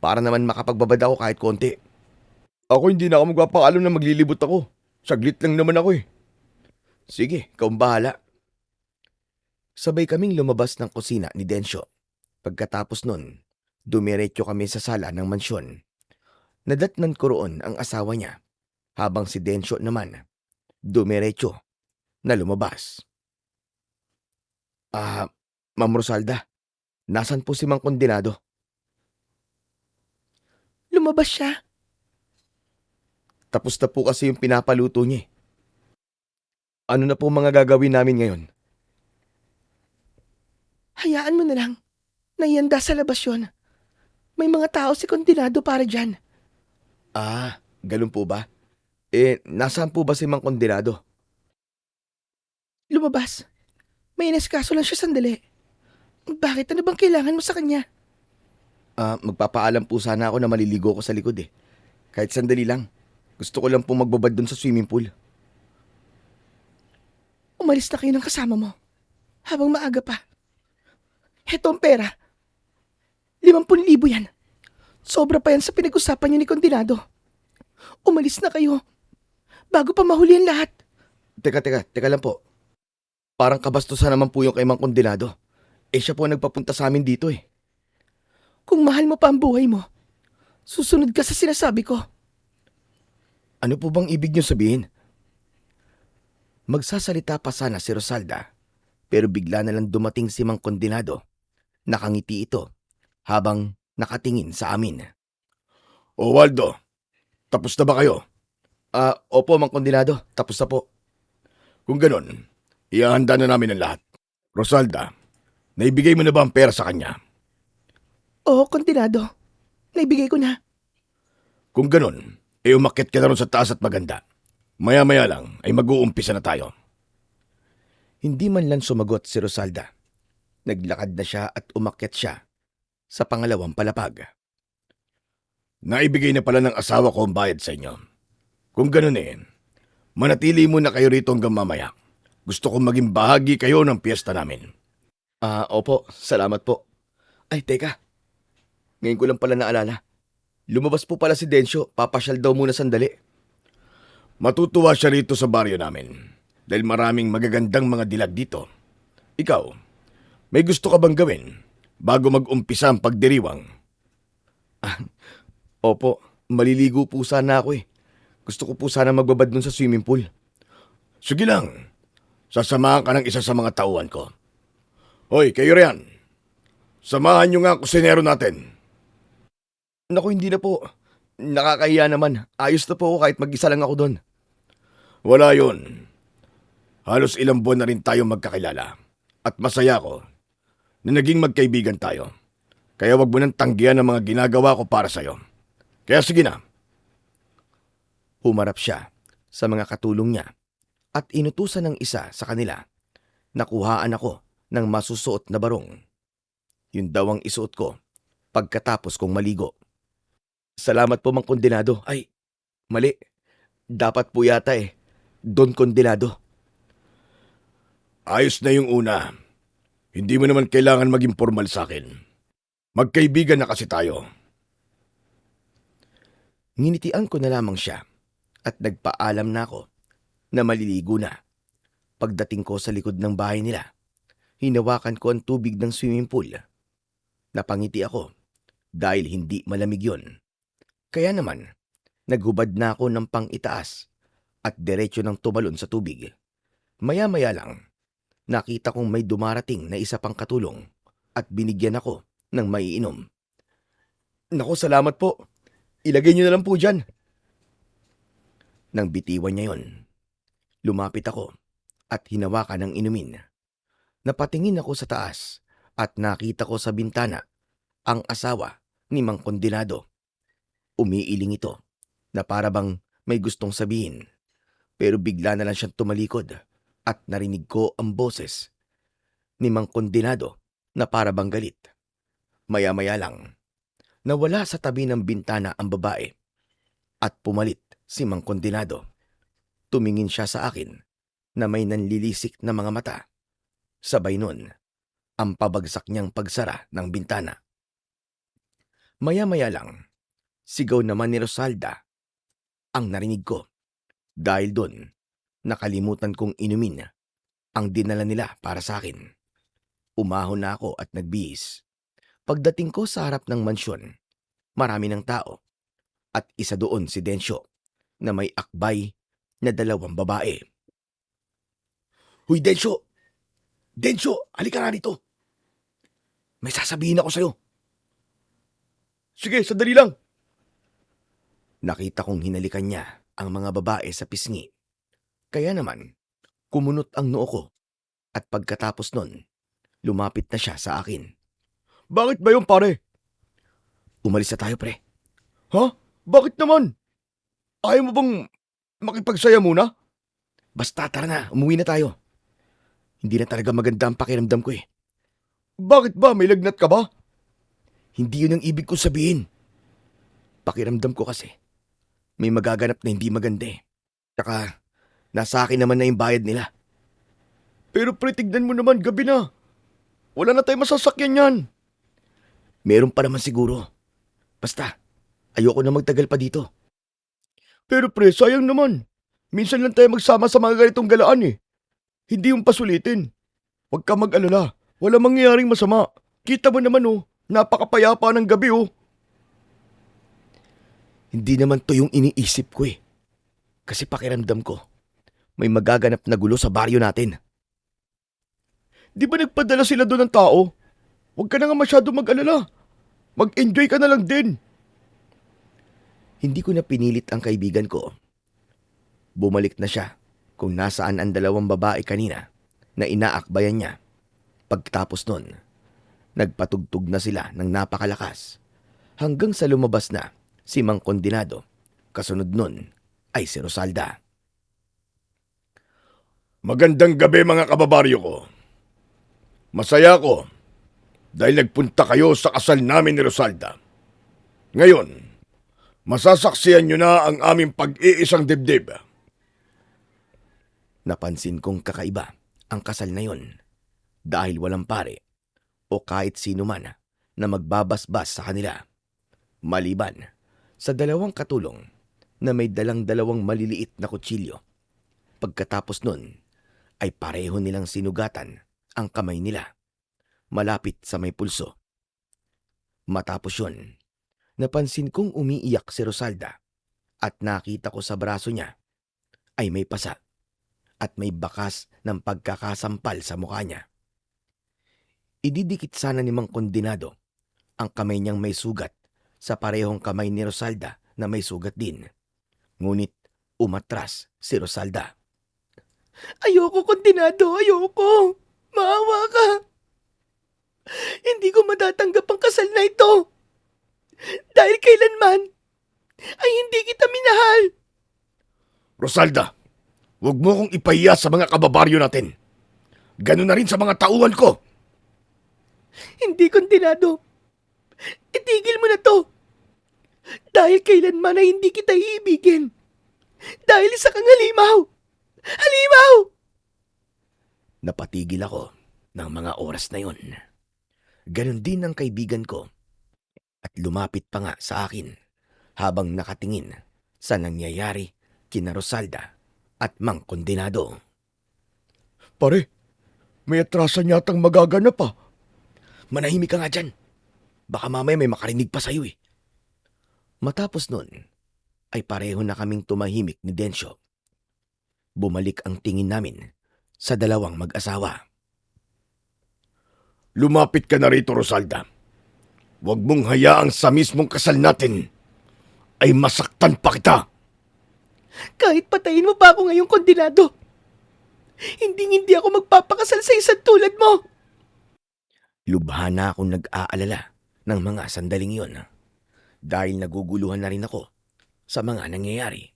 para naman makapagbabad ako kahit konti. Ako hindi na ako magpapaalam na maglilibot ako. Saglit lang naman ako eh. Sige, ikaw ang bahala. Sabay kaming lumabas ng kusina ni Densyo. Pagkatapos nun, dumiretso kami sa sala ng mansyon. Nadatnan ko roon ang asawa niya, habang si Densyo naman, dumiretso na lumabas. Ma'am Rosalda, nasan po si Mang Kondenado? Lumabas siya. Tapos na po kasi yung pinapaluto niya. Ano na po mga gagawin namin ngayon? Hayaan mo na lang. Naihanda sa labas yun. May mga tao si Kontinado para dyan. Ah, ganun po ba? Nasaan po ba si Mang Kondenado? Lumabas. May inaskaso lang siya sandali. Bakit? Ano bang kailangan mo sa kanya? Magpapaalam po sana ako na maliligo ko sa likod eh. Kahit sandali lang. Gusto ko lang po magbabad dun sa swimming pool. Umalis na kayo ng kasama mo. Habang maaga pa. Heto ang pera. 50,000 yan. Sobra pa yan sa pinag-usapan niyo ni Kontinado. Umalis na kayo. Bago pa mahuli ang lahat. Teka lang po. Parang kabastusan naman po yung kay Mang Kondenado. Siya po ang nagpapunta sa amin dito eh. Kung mahal mo pa ang buhay mo, susunod ka sa sinasabi ko. Ano po bang ibig niyo sabihin? Magsasalita pa sana si Rosalda, pero bigla na lang dumating si Mang Kondenado. Nakangiti ito habang nakatingin sa amin. O Waldo, tapos na ba kayo? Opo Mang Kondenado, tapos na po. Kung ganon, ihahanda na namin ang lahat. Rosalda, naibigay mo na ba ang pera sa kanya? Oo, Kontinado. Naibigay ko na. Kung ganon, umakyat ka na ron sa taas at maganda. Maya-maya lang ay mag-uumpisa na tayo. Hindi man lang sumagot si Rosalda. Naglakad na siya at umakyat siya sa pangalawang palapag. Naibigay na pala ng asawa ko ang bayad sa inyo. Kung ganon manatili muna kayo rito hanggang mamaya. Gusto kong maging bahagi kayo ng piyesta namin. Opo, salamat po. Ay, teka. Ngayon ko lang pala naalala. Lumabas po pala si Densyo, papasyal daw muna sandali. Matutuwa siya rito sa baryo namin dahil maraming magagandang mga dilag dito. Ikaw, may gusto ka bang gawin bago mag-umpisa ang pagdiriwang? Opo, maliligo po sana ako eh. Gusto ko po sana magbabad dun sa swimming pool. Sige lang, sasamahan ka ng isa sa mga tauhan ko. Hoy, kayo riyan. Samahan nyo nga ang kusinero natin. Naku, hindi na po. Nakakahiya naman. Ayos na po ako kahit mag-isa lang ako doon. Wala yun. Halos ilang buwan na rin tayo magkakilala. At masaya ko na naging magkaibigan tayo. Kaya wag mo nang tanggihan ang mga ginagawa ko para sa'yo. Kaya sige na. Humarap siya sa mga katulong niya at inutusan ng isa sa kanila. Nakuhaan ako ng masusuot na barong. Yun daw ang isuot ko pagkatapos kong maligo. Salamat po Mang Kondenado. Ay, mali. Dapat po yata Don Kondenado. Ayos na yung una. Hindi mo naman kailangan maging formal sa akin. Magkaibigan na kasi tayo. Nginitian ko na lamang siya at nagpaalam na ako na maliligo na. Pagdating ko sa likod ng bahay nila, hinawakan ko ang tubig ng swimming pool. Napangiti ako dahil hindi malamig yon. Kaya naman, naghubad na ako ng pang-itaas at diretso ng tumalon sa tubig. Maya-maya lang, nakita kong may dumarating na isa pang katulong at binigyan ako ng maiinom. Naku, salamat po. Ilagay niyo na lang po dyan. Nang bitiwan niya yon, lumapit ako at hinawakan ng inumin. Napatingin ako sa taas at nakita ko sa bintana ang asawa ni Mang Kondenado. Umiiling ito na para bang may gustong sabihin, pero bigla na lang siyang tumalikod at narinig ko ang boses ni Mang Kondenado na para bang galit. Maya-maya lang, nawala sa tabi ng bintana ang babae at pumalit si Mang Kondenado. Tumingin siya sa akin na may nanlilisik na mga mata. Sabay nun, ang pabagsak niyang pagsara ng bintana. Maya-maya lang, sigaw naman ni Rosalda ang narinig ko. Dahil doon, nakalimutan kong inumin ang dinala nila para sa akin. Umahon na ako at nagbihis. Pagdating ko sa harap ng mansyon, marami ng tao at isa doon si Densyo na may akbay na 2 babae. Huy, Densyo! Densyo, halika na dito! May sasabihin ako sa'yo. Sige, sandali lang. Nakita kong hinalikan niya ang mga babae sa pisngi. Kaya naman, kumunot ang noo ko at pagkatapos nun, lumapit na siya sa akin. Bakit ba yun, pare? Umalis na tayo, pre. Ha? Bakit naman? Ayaw mo bang makipagsaya muna? Basta tara na, umuwi na tayo. Hindi na talaga maganda ang pakiramdam ko eh. Bakit ba? May lagnat ka ba? Hindi yun ang ibig ko sabihin. Pakiramdam ko kasi, may magaganap na hindi maganda eh. Tsaka, nasa akin naman na yung bayad nila. Pero pre, tignan mo naman, gabi na. Wala na tayong masasakyan yan. Meron pa naman siguro. Basta, ayoko na magtagal pa dito. Pero pre, sayang naman. Minsan lang tayo magsama sa mga ganitong galaan eh. Hindi yung pasulitin. Huwag ka mag-alala. Wala mangyayaring masama. Kita mo naman oh, napakapayapa ng gabi oh. Hindi naman to yung iniisip ko eh. Kasi pakiramdam ko, may magaganap na gulo sa baryo natin. Di ba nagpadala sila doon ng tao? Huwag ka na nga masyado mag-alala. Mag-enjoy ka na lang din. Hindi ko na pinilit ang kaibigan ko. Bumalik na siya kung nasaan ang dalawang babae kanina na inaakbayan niya. Pagkatapos nun, nagpatugtog na sila ng napakalakas hanggang sa lumabas na si Mang Condenado. Kasunod nun ay si Rosalda. Magandang gabi mga kababaryo ko. Masaya ko dahil nagpunta kayo sa kasal namin ni Rosalda. Ngayon, masasaksiyan nyo na ang aming pag-iisang dibdib. Napansin kong kakaiba ang kasal na yon dahil walang pare o kahit sino man na magbabasbas sa kanila. Maliban sa dalawang katulong na may dalang-dalawang maliliit na kutsilyo. Pagkatapos nun ay pareho nilang sinugatan ang kamay nila malapit sa may pulso. Matapos yun, napansin kong umiiyak si Rosalda at nakita ko sa braso niya ay may pasa at may bakas ng pagkakasampal sa mukha niya. Ididikit sana ni Mang Condenado ang kamay niyang may sugat sa parehong kamay ni Rosalda na may sugat din. Ngunit umatras si Rosalda. Ayoko, Condenado, ayoko. Maawa ka. Hindi ko matatanggap ang kasal na ito. Dahil kailanman ay hindi kita minahal. Rosalda, huwag mo kong ipahiya sa mga kababaryo natin. Ganun na rin sa mga tauhan ko. Hindi, Condenado. Itigil mo na to. Dahil kailanman ay hindi kita iibigin. Dahil isa kang halimaw. Halimaw! Napatigil ako ng mga oras na yon. Ganon din ang kaibigan ko at lumapit pa nga sa akin habang nakatingin sa nangyayari kina Rosalda at Mang Condenado. Pare, may atrasan yatang magaganap pa. Manahimik ka nga dyan. Baka mamaya may makarinig pa sa'yo eh. Matapos nun, ay pareho na kaming tumahimik ni Densyo. Bumalik ang tingin namin sa dalawang mag-asawa. Lumapit ka na rito, Rosalda. Huwag mong hayaang sa mismong kasal natin ay masaktan pa kita. Kahit patayin mo pa ako ngayong, Condenado. Hindi ako magpapakasal sa isang tulad mo. Lubha na akong nag-aalala ng mga sandaling yon dahil naguguluhan na rin ako sa mga nangyayari.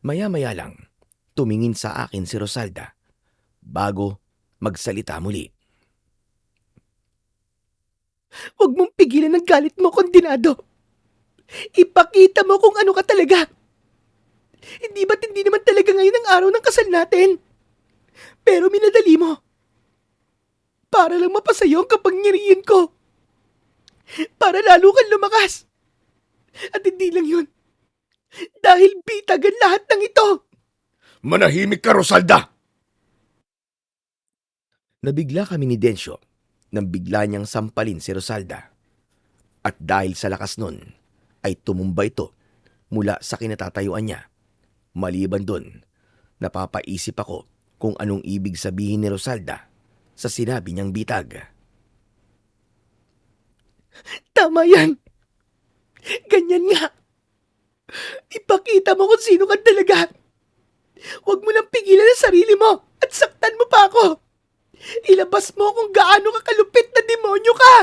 Maya-maya lang, tumingin sa akin si Rosalda bago magsalita muli. Huwag mong pigilan ang galit mo, Condenado. Ipakita mo kung ano ka talaga. Hindi ba't hindi naman talaga ngayon ang araw ng kasal natin? Pero minadali mo. Para lang mapasayo ang kapangyarihan ko. Para lalo kang lumakas. At hindi lang yun. Dahil bitagan lahat ng ito. Manahimik ka, Rosalda! Nabigla kami ni Densyo nang bigla niyang sampalin si Rosalda. At dahil sa lakas nun, ay tumumba ito mula sa kinatatayuan niya. Maliban dun, napapaisip ako kung anong ibig sabihin ni Rosalda sa sinabi niyang bitag. Tama yan. Ganyan nga. Ipakita mo kung sino ka talaga. Huwag mo nang pigilan ang sarili mo at saktan mo pa ako. Ilabas mo kung gaano ka kalupit na demonyo ka.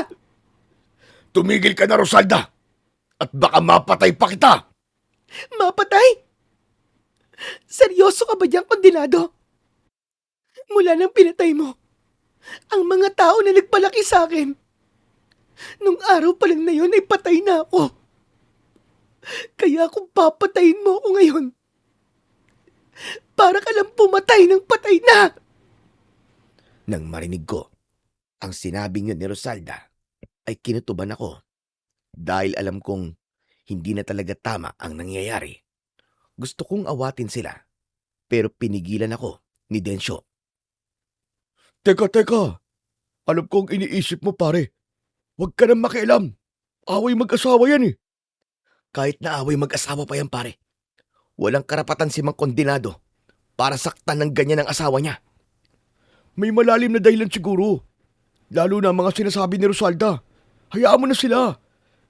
Tumigil ka na, Rosalda! At baka mapatay pa kita! Mapatay? Seryoso ka ba diyang kondinado? Mula nang pinatay mo, ang mga tao na nagpalaki sa akin, nung araw pa lang na yun ay patay na ako. Kaya kung papatayin mo ako ngayon, para ka lang pumatay ng patay na. Nang marinig ko ang sinabing yun ni Rosalda, ay kinutuban ako dahil alam kong hindi na talaga tama ang nangyayari. Gusto kong awatin sila pero pinigilan ako ni Densyo. Teka. Alam kong iniisip mo, pare. Huwag ka nang makialam. Away mag-asawa yan eh. Kahit na away mag-asawa pa yan, pare. Walang karapatan si Mang Kondinado para saktan ng ganyan ang asawa niya. May malalim na dahilan siguro. Lalo na ang mga sinasabi ni Rosalda. Hayaan mo na sila.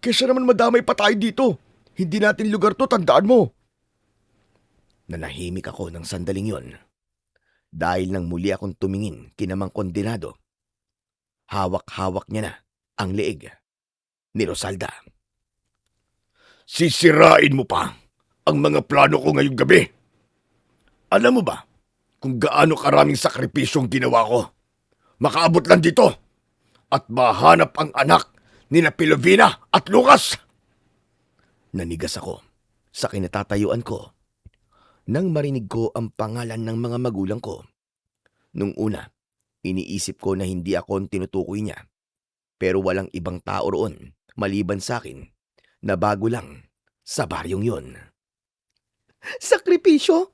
Kesa naman madamay pa tayo dito. Hindi natin lugar to, tandaan mo. Nanahimik ako ng sandaling yon. Dahil nang muli akong tumingin kina Mang Kondinado, hawak-hawak niya na ang leeg ni Rosalda. Sisirain mo pa ang mga plano ko ngayong gabi. Alam mo ba kung gaano karaming sakripisyong ginawa ko? Makaabot lang dito at mahanap ang anak ni na Pilovina at Lucas. Nanigas ako sa kinatatayuan ko nang marinig ko ang pangalan ng mga magulang ko. Nung una, iniisip ko na hindi ako ang tinutukoy niya. Pero walang ibang tao roon maliban sa akin na bago lang sa baryong yon. Sakripisyo?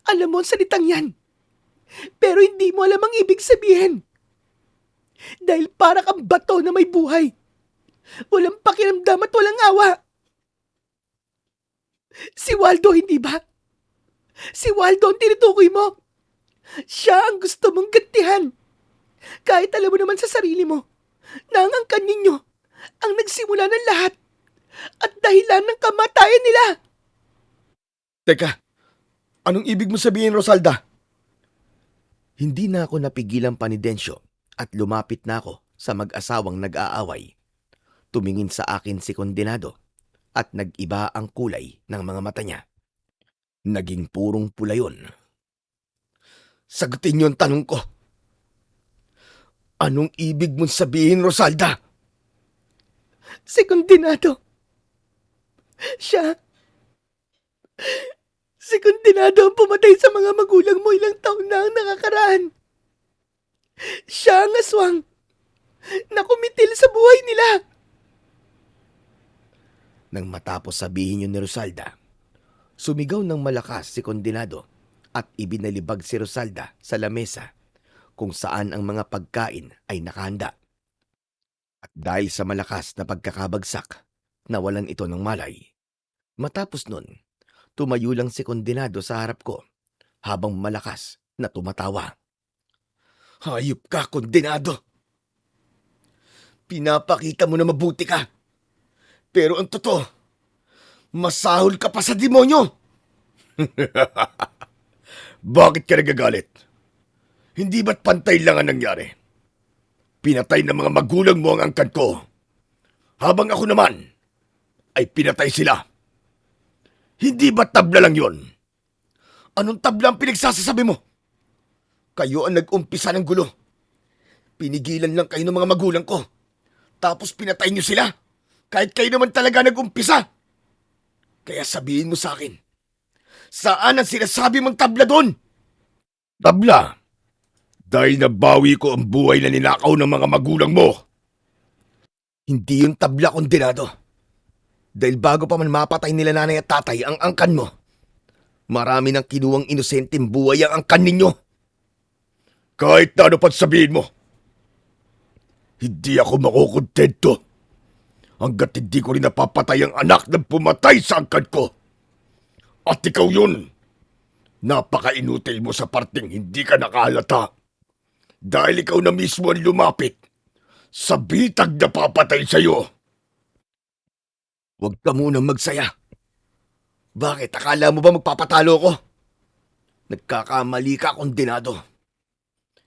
Alam mo ang salitang yan. Pero hindi mo alam ang ibig sabihin. Dahil para kang bato na may buhay. Walang pakiramdam at walang awa. Si Waldo, hindi ba? Si Waldo ang tinutukoy mo. Siya ang gusto mong gantihan. Kahit alam mo naman sa sarili mo na ang angkan ninyo ang nagsimula ng lahat at dahilan ng kamatayan nila. Teka, anong ibig mo sabihin, Rosalda? Hindi na ako napigilan pa ni Densyo at lumapit na ako sa mag-asawang nag-aaway. Tumingin sa akin si Kondinado at nag-iba ang kulay ng mga mata niya. Naging purong pula yun. Sagutin niyo ang tanong ko. Anong ibig mong sabihin, Rosalda? Si Kondinado. Siya. Si Kondinado ang pumatay sa mga magulang mo ilang taon na ang nakakaraan. Siya ang aswang na kumitil sa buhay nila. Nang matapos sabihin yun ni Rosalda, sumigaw ng malakas si Kondinado at ibinalibag si Rosalda sa lamesa kung saan ang mga pagkain ay nakahanda. At dahil sa malakas na pagkakabagsak, nawalan ito ng malay. Matapos nun, tumayo lang si Kondinado sa harap ko habang malakas na tumatawa. Hayop ka, Kondinado. Pinapakita mo na mabuti ka. Pero ang totoo, masahol ka pa sa demonyo. Bakit ka nagagalit? Hindi ba't pantay lang ang nangyari? Pinatay ng mga magulang mo ang angkan ko. Habang ako naman, ay pinatay sila. Hindi ba tabla lang yon? Anong tabla ang pinagsasasabi mo? Kayo ang nag-umpisa ng gulo. Pinigilan lang kayo ng mga magulang ko. Tapos pinatay niyo sila. Kahit kayo naman talaga nag-umpisa. Kaya sabihin mo sa akin, saan ang sinasabi mong tabla doon? Tabla? Dahil nabawi ko ang buhay na ninakaw ng mga magulang mo. Hindi yung tabla, Kondinado. Dahil bago pa man mapatay nila nanay at tatay ang angkan mo, marami nang kinuwang inosenteng buhay ang angkan ninyo. Kahit na ano pa't sabihin mo, hindi ako makukontento hanggat hindi ko rin napapatay ang anak na pumatay sa angkan ko. At ikaw yun. Napaka-inutil mo sa parting hindi ka nakahalata. Dahil ikaw na mismo ang lumapit sa bitag na papatay sa'yo. Huwag ka munang magsaya. Bakit? Akala mo ba magpapatalo ko? Nagkakamali ka, kondenado.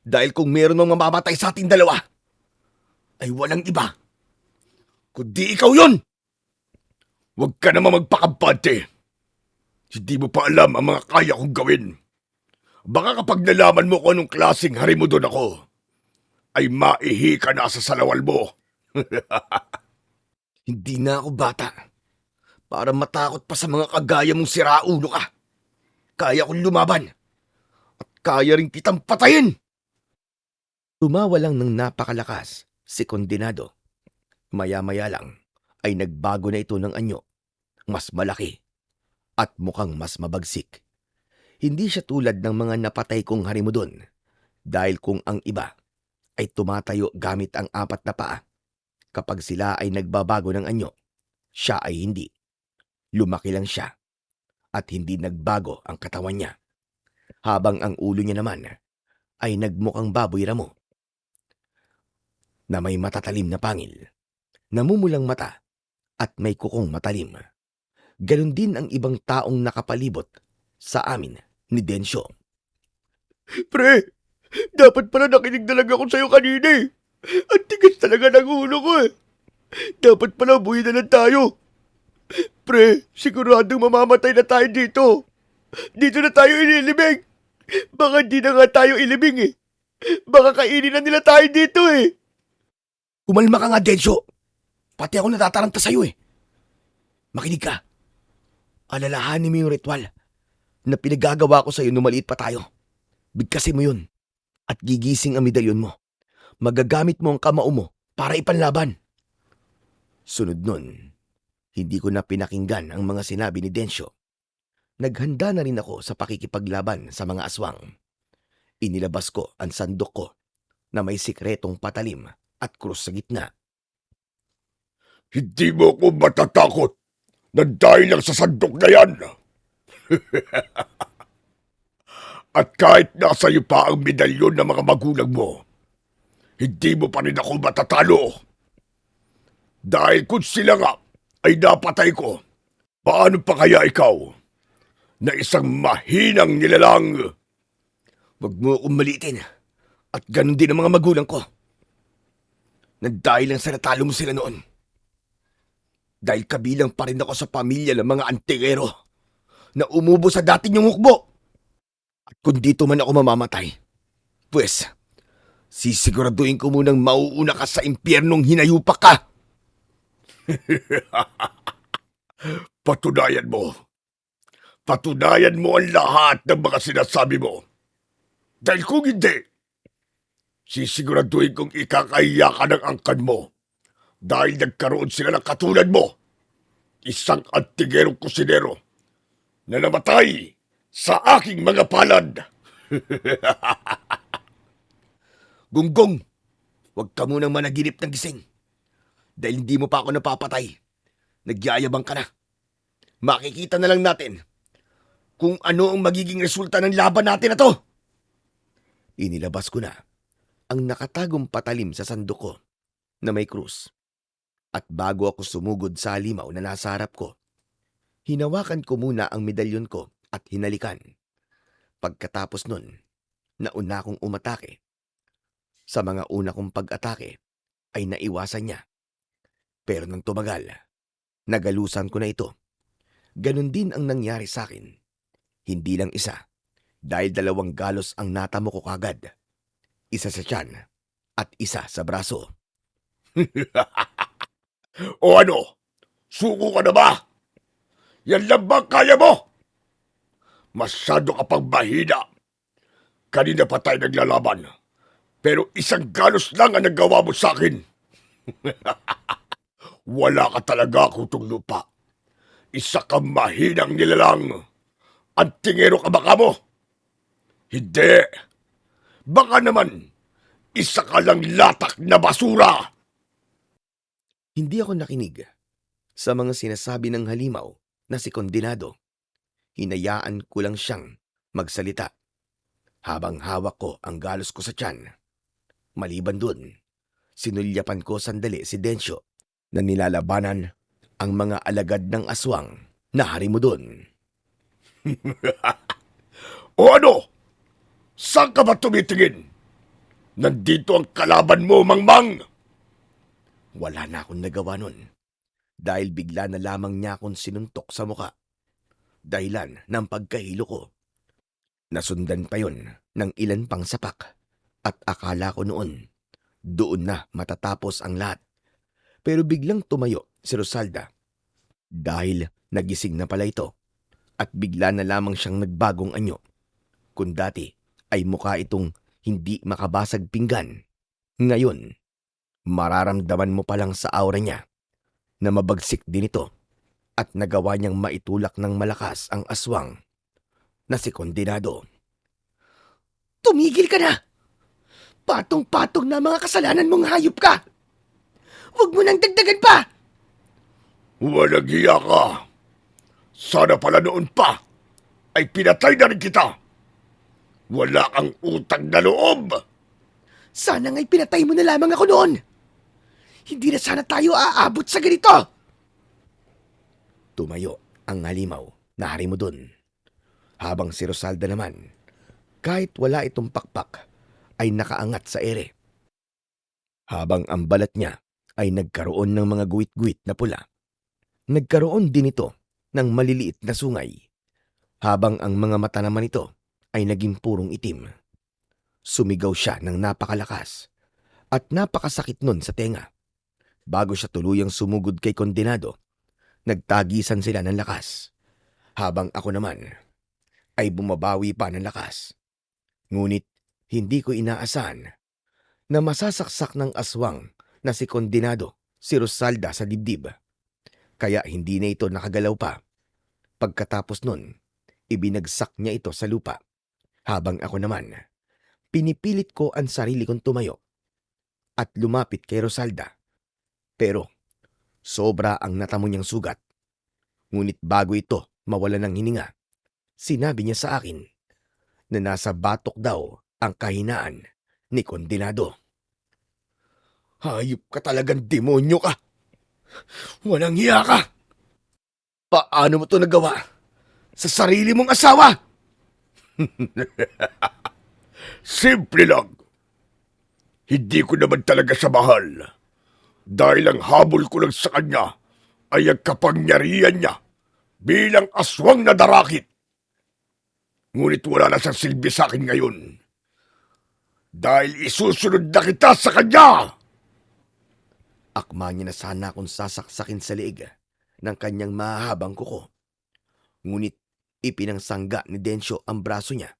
Dahil kung meron mang mamamatay sa ating dalawa, ay walang iba, kundi ikaw yun! Huwag ka naman magpakampante. Hindi mo pa alam ang mga kaya kong gawin. Baka kapag nalaman mo kung anong klaseng harimudon ako, ay maihi ka na sa salawal mo. Hindi na ako bata para matakot pa sa mga kagaya mong siraulo ka. Kaya kong lumaban at kaya rin kitang patayin. Tumawa lang ng napakalakas si kondenado. Maya-maya lang ay nagbago na ito ng anyo. Mas malaki at mukhang mas mabagsik. Hindi siya tulad ng mga napatay kong harimudon dahil kung ang iba ay tumatayo gamit ang 4 na paa. Kapag sila ay nagbabago ng anyo, siya ay hindi. Lumaki lang siya at hindi nagbago ang katawan niya. Habang ang ulo niya naman ay nagmukhang baboy ramo na may matatalim na pangil, namumulang mata at may kukong matalim. Ganon din ang ibang taong nakapalibot sa amin ni Densyo. Pre, dapat pala nakinig na lang ako sa'yo kanina eh. Ang tigas talaga ng ulo ko eh. Dapat pala buhay na lang tayo. Pre, siguradong mamamatay na tayo dito. Dito na tayo ililibing. Baka di na nga tayo ilibing eh. Baka kainin na nila tayo dito eh. Kumalma ka nga, Densyo. Pati ako natataranta sa'yo eh. Makinig ka. Alalahanin mo yung ritual na pinagagawa ko sa'yo nung maliit pa tayo. Bigkasin mo yun at gigising ang medalyon mo. Magagamit mo ang kamao mo para ipanlaban. Sunod nun, hindi ko na pinakinggan ang mga sinabi ni Densyo. Naghanda na rin ako sa pakikipaglaban sa mga aswang. Inilabas ko ang sandok ko na may sikretong patalim at krus sa gitna. Hindi mo ako matatakot na dahil lang sa sandok na yan. At kahit nasa iyo pa ang medalyon ng mga magulang mo, hindi mo pa rin ako matatalo. Dahil kung sila nga ay napatay ko, paano pa kaya ikaw na isang mahinang nilalang? Huwag mo akong maliitin at ganun din ang mga magulang ko. Na dahil lang sa natalo mo sila noon. Dahil kabilang pa rin ako sa pamilya ng mga antingero na umubo sa dati niyong hukbo. At kung dito man ako mamamatay, pues, sisiguraduhin ko munang mauuna ka sa impyernong hinayupak ka. Patunayan mo. Patunayan mo ang lahat ng mga sinasabi mo. Dahil kung hindi, sisiguraduhin kong ikakahiya ka ng angkan mo dahil nagkaroon sila ng katulad mo, isang antigerong kusinero na namatay sa aking mga palad. Gunggong, huwag ka munang managinip ng gising. Dahil hindi mo pa ako napapatay. Nagyayabang ka na. Makikita na lang natin kung ano ang magiging resulta ng laban natin na to. Inilabas ko na ang nakatagong patalim sa sandok ko na may krus. At bago ako sumugod sa halimaw na nasa harap ko, hinawakan ko muna ang medalyon ko at hinalikan. Pagkatapos nun, nauna akong umatake. Sa mga una kong pag-atake ay naiwasan niya. Pero nang tumagal, nagalusan ko na ito. Ganon din ang nangyari sa akin. Hindi lang isa, dahil 2 galos ang natamo ko kagad. Isa sa tiyan at isa sa braso. O ano? Suko ka na ba? Yan lang ba kaya mo? Masyado ka pang mahina. Kanina pa tayo naglalaban. Pero 1 galos lang ang nagawa mo sa akin. Wala ka talaga, kutong lupa. Isa kang mahinang nilalang. Antingero ka baka mo? Hindi. Baka naman, isa ka lang latak na basura. Hindi ako nakinig sa mga sinasabi ng halimaw na si kondenado. Hinayaan ko lang siyang magsalita habang hawak ko ang galos ko sa tiyan. Maliban dun, sinulyapan ko sandali si Densyo na nilalabanan ang mga alagad ng aswang na harimudon. O ano? Saan ka ba tumitingin? Nandito ang kalaban mo, Mangmang! Wala na akong nagawa nun dahil bigla na lamang niya akong sinuntok sa muka. Dahilan ng pagkahilo ko. Nasundan pa yon ng ilan pang sapak at akala ko noon doon na matatapos ang lahat. Pero biglang tumayo si Rosalda dahil nagising na pala ito at bigla na lamang siyang nagbagong anyo. Kung dati ay mukha itong hindi makabasag pinggan, ngayon mararamdaman mo pa lang sa aura niya na mabagsik din ito at nagawa niyang maitulak ng malakas ang aswang na si Kondenado. Tumigil ka na! Patong-patong na mga kasalanan mong hayop ka! Huwag mo nang dagdagan pa! Walang hiya ka! Sana pala noon pa ay pinatay na rin kita! Wala kang utang na loob! Sana nga'y pinatay mo na lamang ako noon! Hindi na sana tayo aabot sa ganito! Tumayo ang halimaw na hari mo dun. Habang si Rosalda naman, kahit wala itong pakpak, ay nakaangat sa ere. Habang ang balat niya ay nagkaroon ng mga guwit-guwit na pula. Nagkaroon din ito ng maliliit na sungay, habang ang mga mata naman ito ay naging purong itim. Sumigaw siya ng napakalakas at napakasakit nun sa tenga. Bago siya tuluyang sumugod kay Kondenado, nagtagisan sila ng lakas, habang ako naman ay bumabawi pa ng lakas. Ngunit hindi ko inaasahan na masasaksak ng aswang na si Kondenado si Rosalda sa dibdib. Kaya hindi na ito nakagalaw pa. Pagkatapos nun, ibinagsak niya ito sa lupa. Habang ako naman, pinipilit ko ang sarili kong tumayo at lumapit kay Rosalda. Pero sobra ang natamo niyang sugat. Ngunit bago ito mawala ng hininga, sinabi niya sa akin na nasa batok daw ang kahinaan ni Kondenado. Hayop ka talagang demonyo ka! Walang hiya ka! Paano mo to nagawa? Sa sarili mong asawa? Simple lang. Hindi ko naman talaga siya mahal. Dahil ang habol ko lang sa kanya ay ang kapangyarihan niya bilang aswang na darakit. Ngunit wala na siyang silbi sa akin ngayon. Dahil isusunod na kita sa kanya! Akma niya na sana akong sasaksakin sa liig ng kanyang mahahabang kuko. Ngunit ipinangsangga ni Densyo ang braso niya,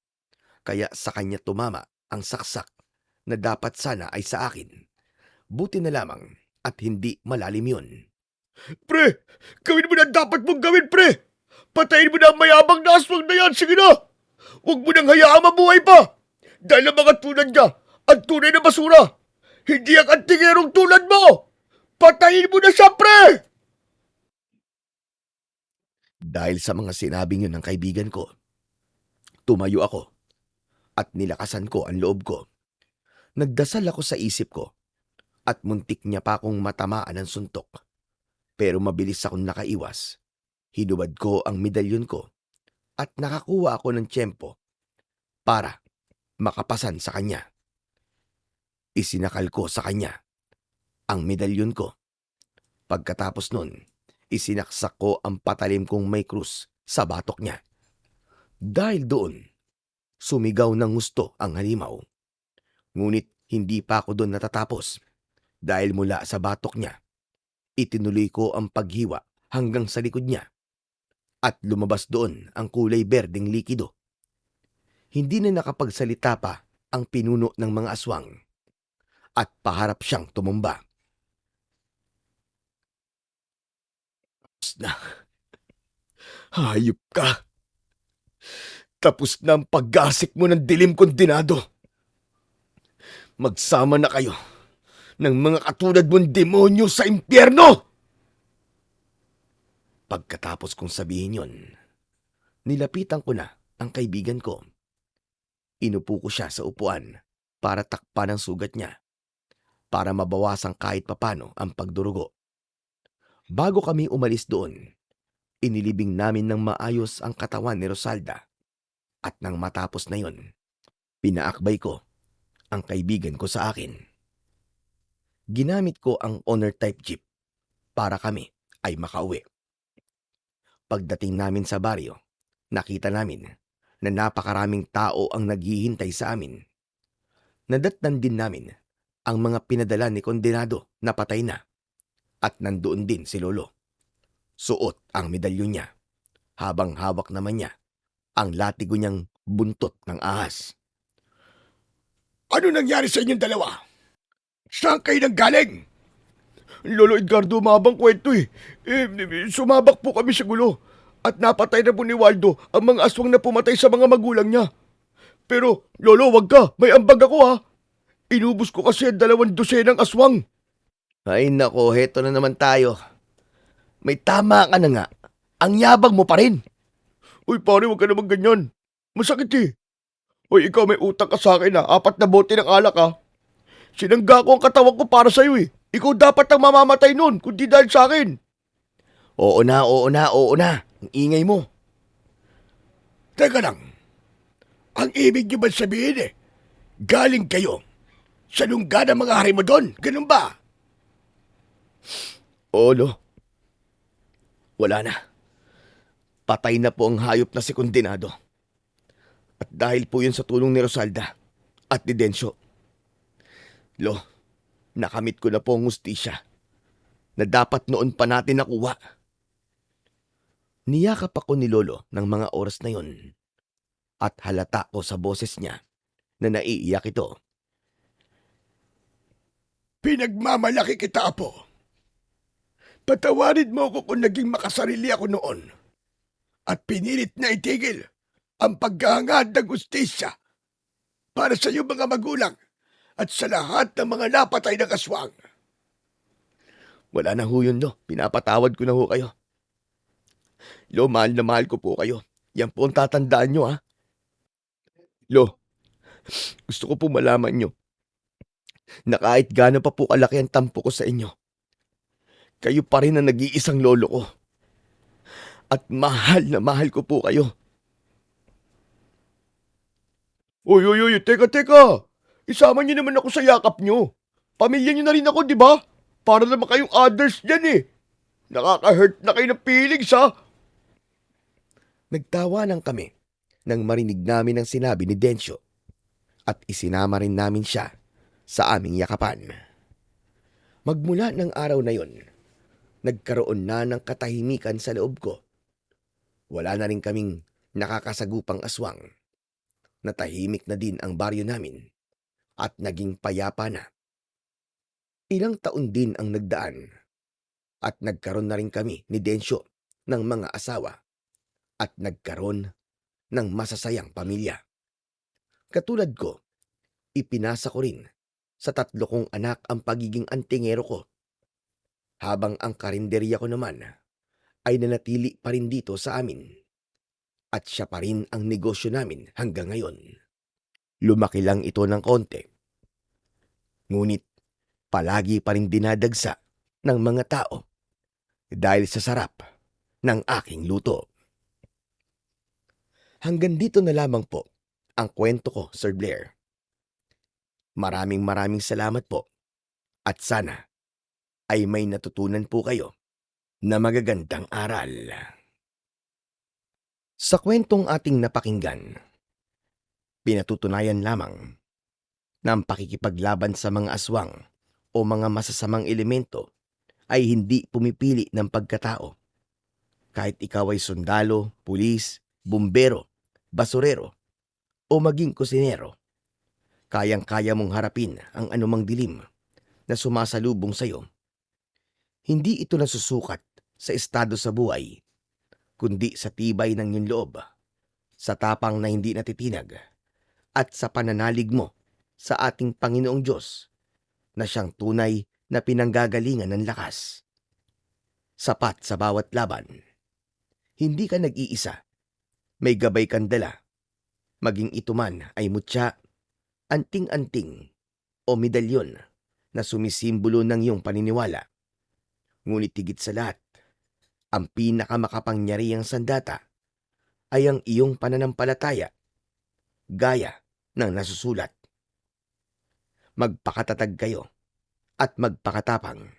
kaya sa kanya tumama ang saksak na dapat sana ay sa akin. Buti na lamang at hindi malalim yun. Pre, gawin mo na dapat mong gawin, pre! Patayin mo na ang mayabang na aswang na yan, sige na! Huwag mo nang hayaan mabuhay pa! Dahil ang mga tulad niya, ang tunay na basura! Hindi ang antingerong tulad mo! Patayin mo na siya, pre! Dahil sa mga sinabing yun ng kaibigan ko, tumayo ako at nilakasan ko ang loob ko. Nagdasal ako sa isip ko at muntik niya pa akong matamaan ng suntok. Pero mabilis akong nakaiwas. Hinubad ko ang medalyon ko at nakakuha ako ng tiyempo para makapasan sa kanya. Isinakal ko sa kanya ang medalyon ko. Pagkatapos nun, isinaksak ko ang patalim kong may krus sa batok niya. Dahil doon, sumigaw ng gusto ang halimaw. Ngunit hindi pa ako doon natatapos dahil mula sa batok niya, itinuloy ko ang paghiwa hanggang sa likod niya at lumabas doon ang kulay berdeng likido. Hindi na nakapagsalita pa ang pinuno ng mga aswang at paharap siyang tumumba. Tapos na. Hayop ka. Tapos na ang paggasik mo ng dilim, Kondenado. Magsama na kayo ng mga katulad mong demonyo sa impyerno! Pagkatapos kong sabihin yon, nilapitan ko na ang kaibigan ko. Inupo ko siya sa upuan para takpan ang sugat niya, para mabawasan kahit papano ang pagdurugo. Bago kami umalis doon, Inilibing namin ng maayos ang katawan ni Rosalda at nang matapos na yon, pinaakbay ko ang kaibigan ko sa akin. Ginamit ko ang honor type jeep para kami ay makauwi. Pagdating namin sa baryo, nakita namin na napakaraming tao ang naghihintay sa amin. Nadatnan din namin ang mga pinadala ni Kondenado na patay na at nandoon din si Lolo. Suot ang medalyon niya, habang hawak naman niya ang latigo niyang buntot ng ahas. Ano nangyari sa inyong dalawa? Saan kayo nanggaling? Lolo Edgardo, mabang kwento eh. Sumabak po kami sa gulo. At napatay na po ni Waldo ang mga aswang na pumatay sa mga magulang niya. Pero, Lolo, wag ka. May ambag ako ha. Inubos ko kasi ang 2 dosenang aswang. Ay nako, heto na naman tayo. May tama ka na nga. Ang yabang mo pa rin. Uy pare, wag ka naman ganyan. Masakit eh. Uy, ikaw may utang ka sa akin ha. 4 na bote ng alak ha. Sinangga ko ang katawan ko para sa'yo eh. Ikaw dapat ang mamamatay nun, kundi dahil sa akin. Oo na. Ang ingay mo. Teka lang. Ang ibig niyo ba sabihin eh, galing kayo sa lungga ng mga hari mo doon? Ganun ba? Oo, Lo. Wala na. Patay na po ang hayop na si Kondenado. At dahil po yun sa tulong ni Rosalda at ni Densyo. Lo, nakamit ko na po ang hustisya na dapat noon pa natin nakuha. Niyakap ako ni Lolo ng mga oras na yun at halata ko sa boses niya na naiiyak ito. Pinagmamalaki kita, Apo. Patawarin mo ko kung naging makasarili ako noon at pinilit na itigil ang paghahangad ng hustisya para sa iyong mga magulang at sa lahat ng mga napatay ng aswang. Wala na ho yun, Lo. Pinapatawad ko na ho kayo. Lo, mahal na mahal ko po kayo. Yan po ang tatandaan nyo, ha? Lo, gusto ko po malaman nyo na kahit gaano pa po kalaki ang tampo ko sa inyo, kayo pa rin ang nag-iisang lolo ko. At mahal na mahal ko po kayo. Uy, teka. Isama niyo naman ako sa yakap niyo. Pamilya niyo na rin ako, di ba? Para naman kayong others dyan eh. Nakaka-hurt na kayo ng feelings ha. Nagtawanan kami nang marinig namin ang sinabi ni Densyo at isinama rin namin siya sa aming yakapan. Magmula ng araw na yon, nagkaroon na ng katahimikan sa loob ko. Wala na rin kaming nakakasagupang aswang. Natahimik na din ang baryo namin at naging payapa na. Ilang taon din ang nagdaan at nagkaroon na rin kami ni Densyo ng mga asawa at nagkaroon ng masasayang pamilya. Katulad ko, ipinasa ko rin sa 3 kong anak ang pagiging antingero ko, habang ang karinderya ko naman ay nanatili pa rin dito sa amin at siya pa rin ang negosyo namin hanggang ngayon. Lumaki lang ito ng konti, ngunit palagi pa rin dinadagsa ng mga tao dahil sa sarap ng aking luto. Hanggang dito na lamang po ang kwento ko, Sir Blair. Maraming salamat po at sana ay may natutunan po kayo na magagandang aral. Sa kwentong ating napakinggan, pinatutunayan lamang na ang pakikipaglaban sa mga aswang o mga masasamang elemento ay hindi pumipili ng pagkatao. Kahit ikaw ay sundalo, pulis, bumbero, basurero, o maging kusinero, kayang-kaya mong harapin ang anumang dilim na sumasalubong sa'yo. Hindi ito nasusukat sa estado sa buhay, kundi sa tibay ng iyong loob, sa tapang na hindi natitinag, at sa pananalig mo sa ating Panginoong Diyos na siyang tunay na pinanggagalingan ng lakas. Sapat sa bawat laban. Hindi ka nag-iisa. May gabay kang dala. Maging ito man ay mutya, anting-anting, o medalyon na sumisimbolo ng iyong paniniwala. Ngunit higit sa lahat, Ang pinakamakapangyarihang sandata ay ang iyong pananampalataya, gaya ng nasusulat. Magpakatatag kayo at magpakatapang.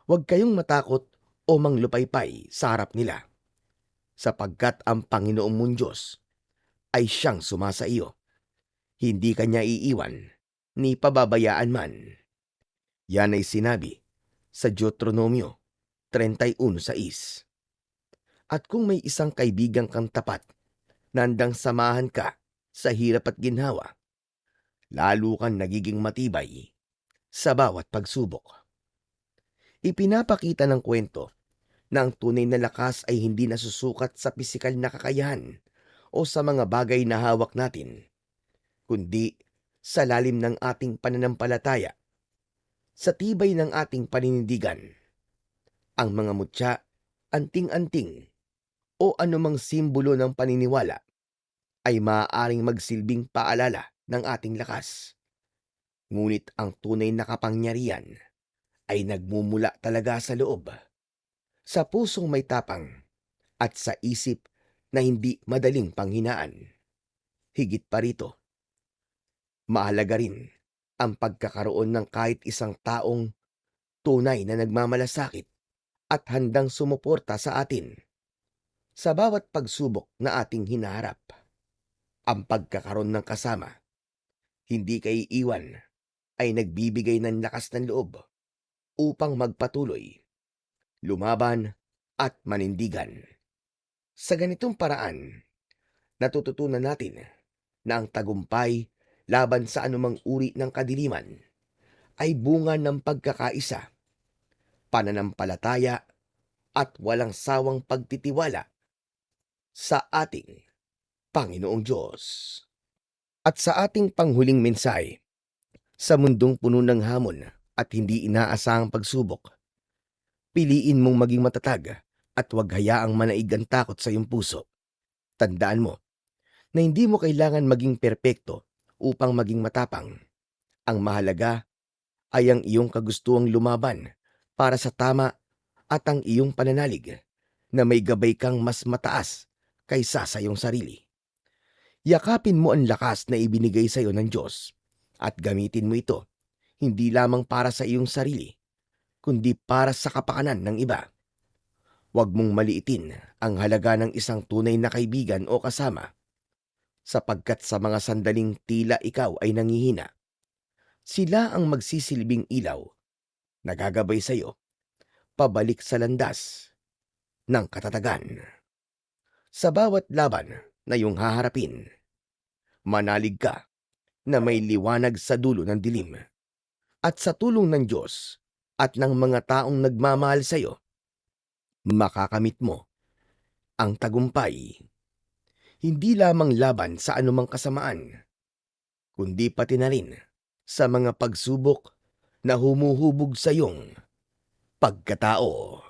Huwag kayong matakot o manglupaypay sa harap nila, sapagkat ang Panginoong mong Diyos ay siyang sumasa iyo. Hindi kanya iiwan ni pababayaan man. Yan ay sinabi sa Deuteronomio 31:6. At kung may isang kaibigan kang tapat na handang samahan ka sa hirap at ginhawa, lalo kang nagiging matibay sa bawat pagsubok. Ipinapakita ng kwento na ang tunay na lakas ay hindi nasusukat sa pisikal na kakayahan o sa mga bagay na hawak natin, kundi sa lalim ng ating pananampalataya, sa tibay ng ating paninindigan. Ang mga mutya, anting-anting, o anumang simbolo ng paniniwala ay maaaring magsilbing paalala ng ating lakas. Ngunit ang tunay na kapangyarihan ay nagmumula talaga sa loob, sa pusong may tapang, at sa isip na hindi madaling panghinaan. Higit pa rito, mahalaga rin ang pagkakaroon ng kahit isang taong tunay na nagmamalasakit at handang sumuporta sa atin sa bawat pagsubok na ating hinaharap. Ang pagkakaroon ng kasama, hindi kaiiwan, ay nagbibigay ng lakas ng loob upang magpatuloy, lumaban at manindigan. Sa ganitong paraan, natututunan natin na ang tagumpay laban sa anumang uri ng kadiliman ay bunga ng pagkakaisa, pananampalataya at walang sawang pagtitiwala sa ating Panginoong Diyos. At sa ating panghuling mensahe, sa mundong puno ng hamon at hindi inaasahang pagsubok, piliin mong maging matatag at huwag hayaang manaig ang takot sa iyong puso. Tandaan mo na hindi mo kailangan maging perpekto upang maging matapang. Ang mahalaga ay ang iyong kagustuhang lumaban para sa tama at ang iyong pananalig na may gabay kang mas mataas kaysa sa iyong sarili. Yakapin mo ang lakas na ibinigay sa iyo ng Diyos at gamitin mo ito hindi lamang para sa iyong sarili, kundi para sa kapakanan ng iba. Huwag mong maliitin ang halaga ng isang tunay na kaibigan o kasama, sapagkat sa mga sandaling tila ikaw ay nangihina, sila ang magsisilbing ilaw na gagabay sa iyo pabalik sa landas ng katatagan. Sa bawat laban na iyong haharapin, manalig ka na may liwanag sa dulo ng dilim, at sa tulong ng Diyos at ng mga taong nagmamahal sa iyo, makakamit mo ang tagumpay. Hindi lamang laban sa anumang kasamaan, kundi pati na rin sa mga pagsubok na humuhubog sa iyong pagkatao.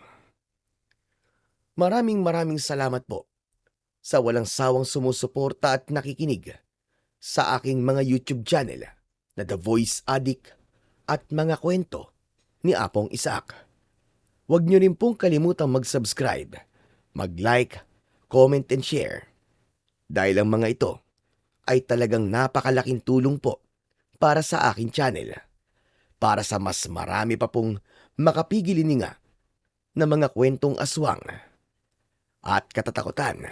Maraming salamat po sa walang sawang sumusuporta at nakikinig sa aking mga YouTube channel na The Voice Addict at mga kwento ni Apong Isaac. Huwag niyo rin pong kalimutang mag-subscribe, mag-like, comment and share. Dahil ang mga ito ay talagang napakalaking tulong po para sa aking channel, para sa mas marami pa pong makapigilininga na mga kwentong aswang at katatakutan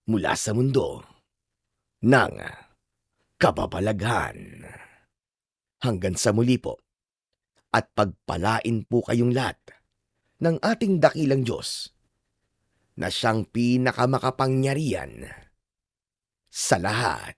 mula sa mundo ng kababalaghan. Hanggang sa muli po, at pagpalain po kayong lahat ng ating dakilang Diyos na siyang pinakamakapangyarihan sa lahat.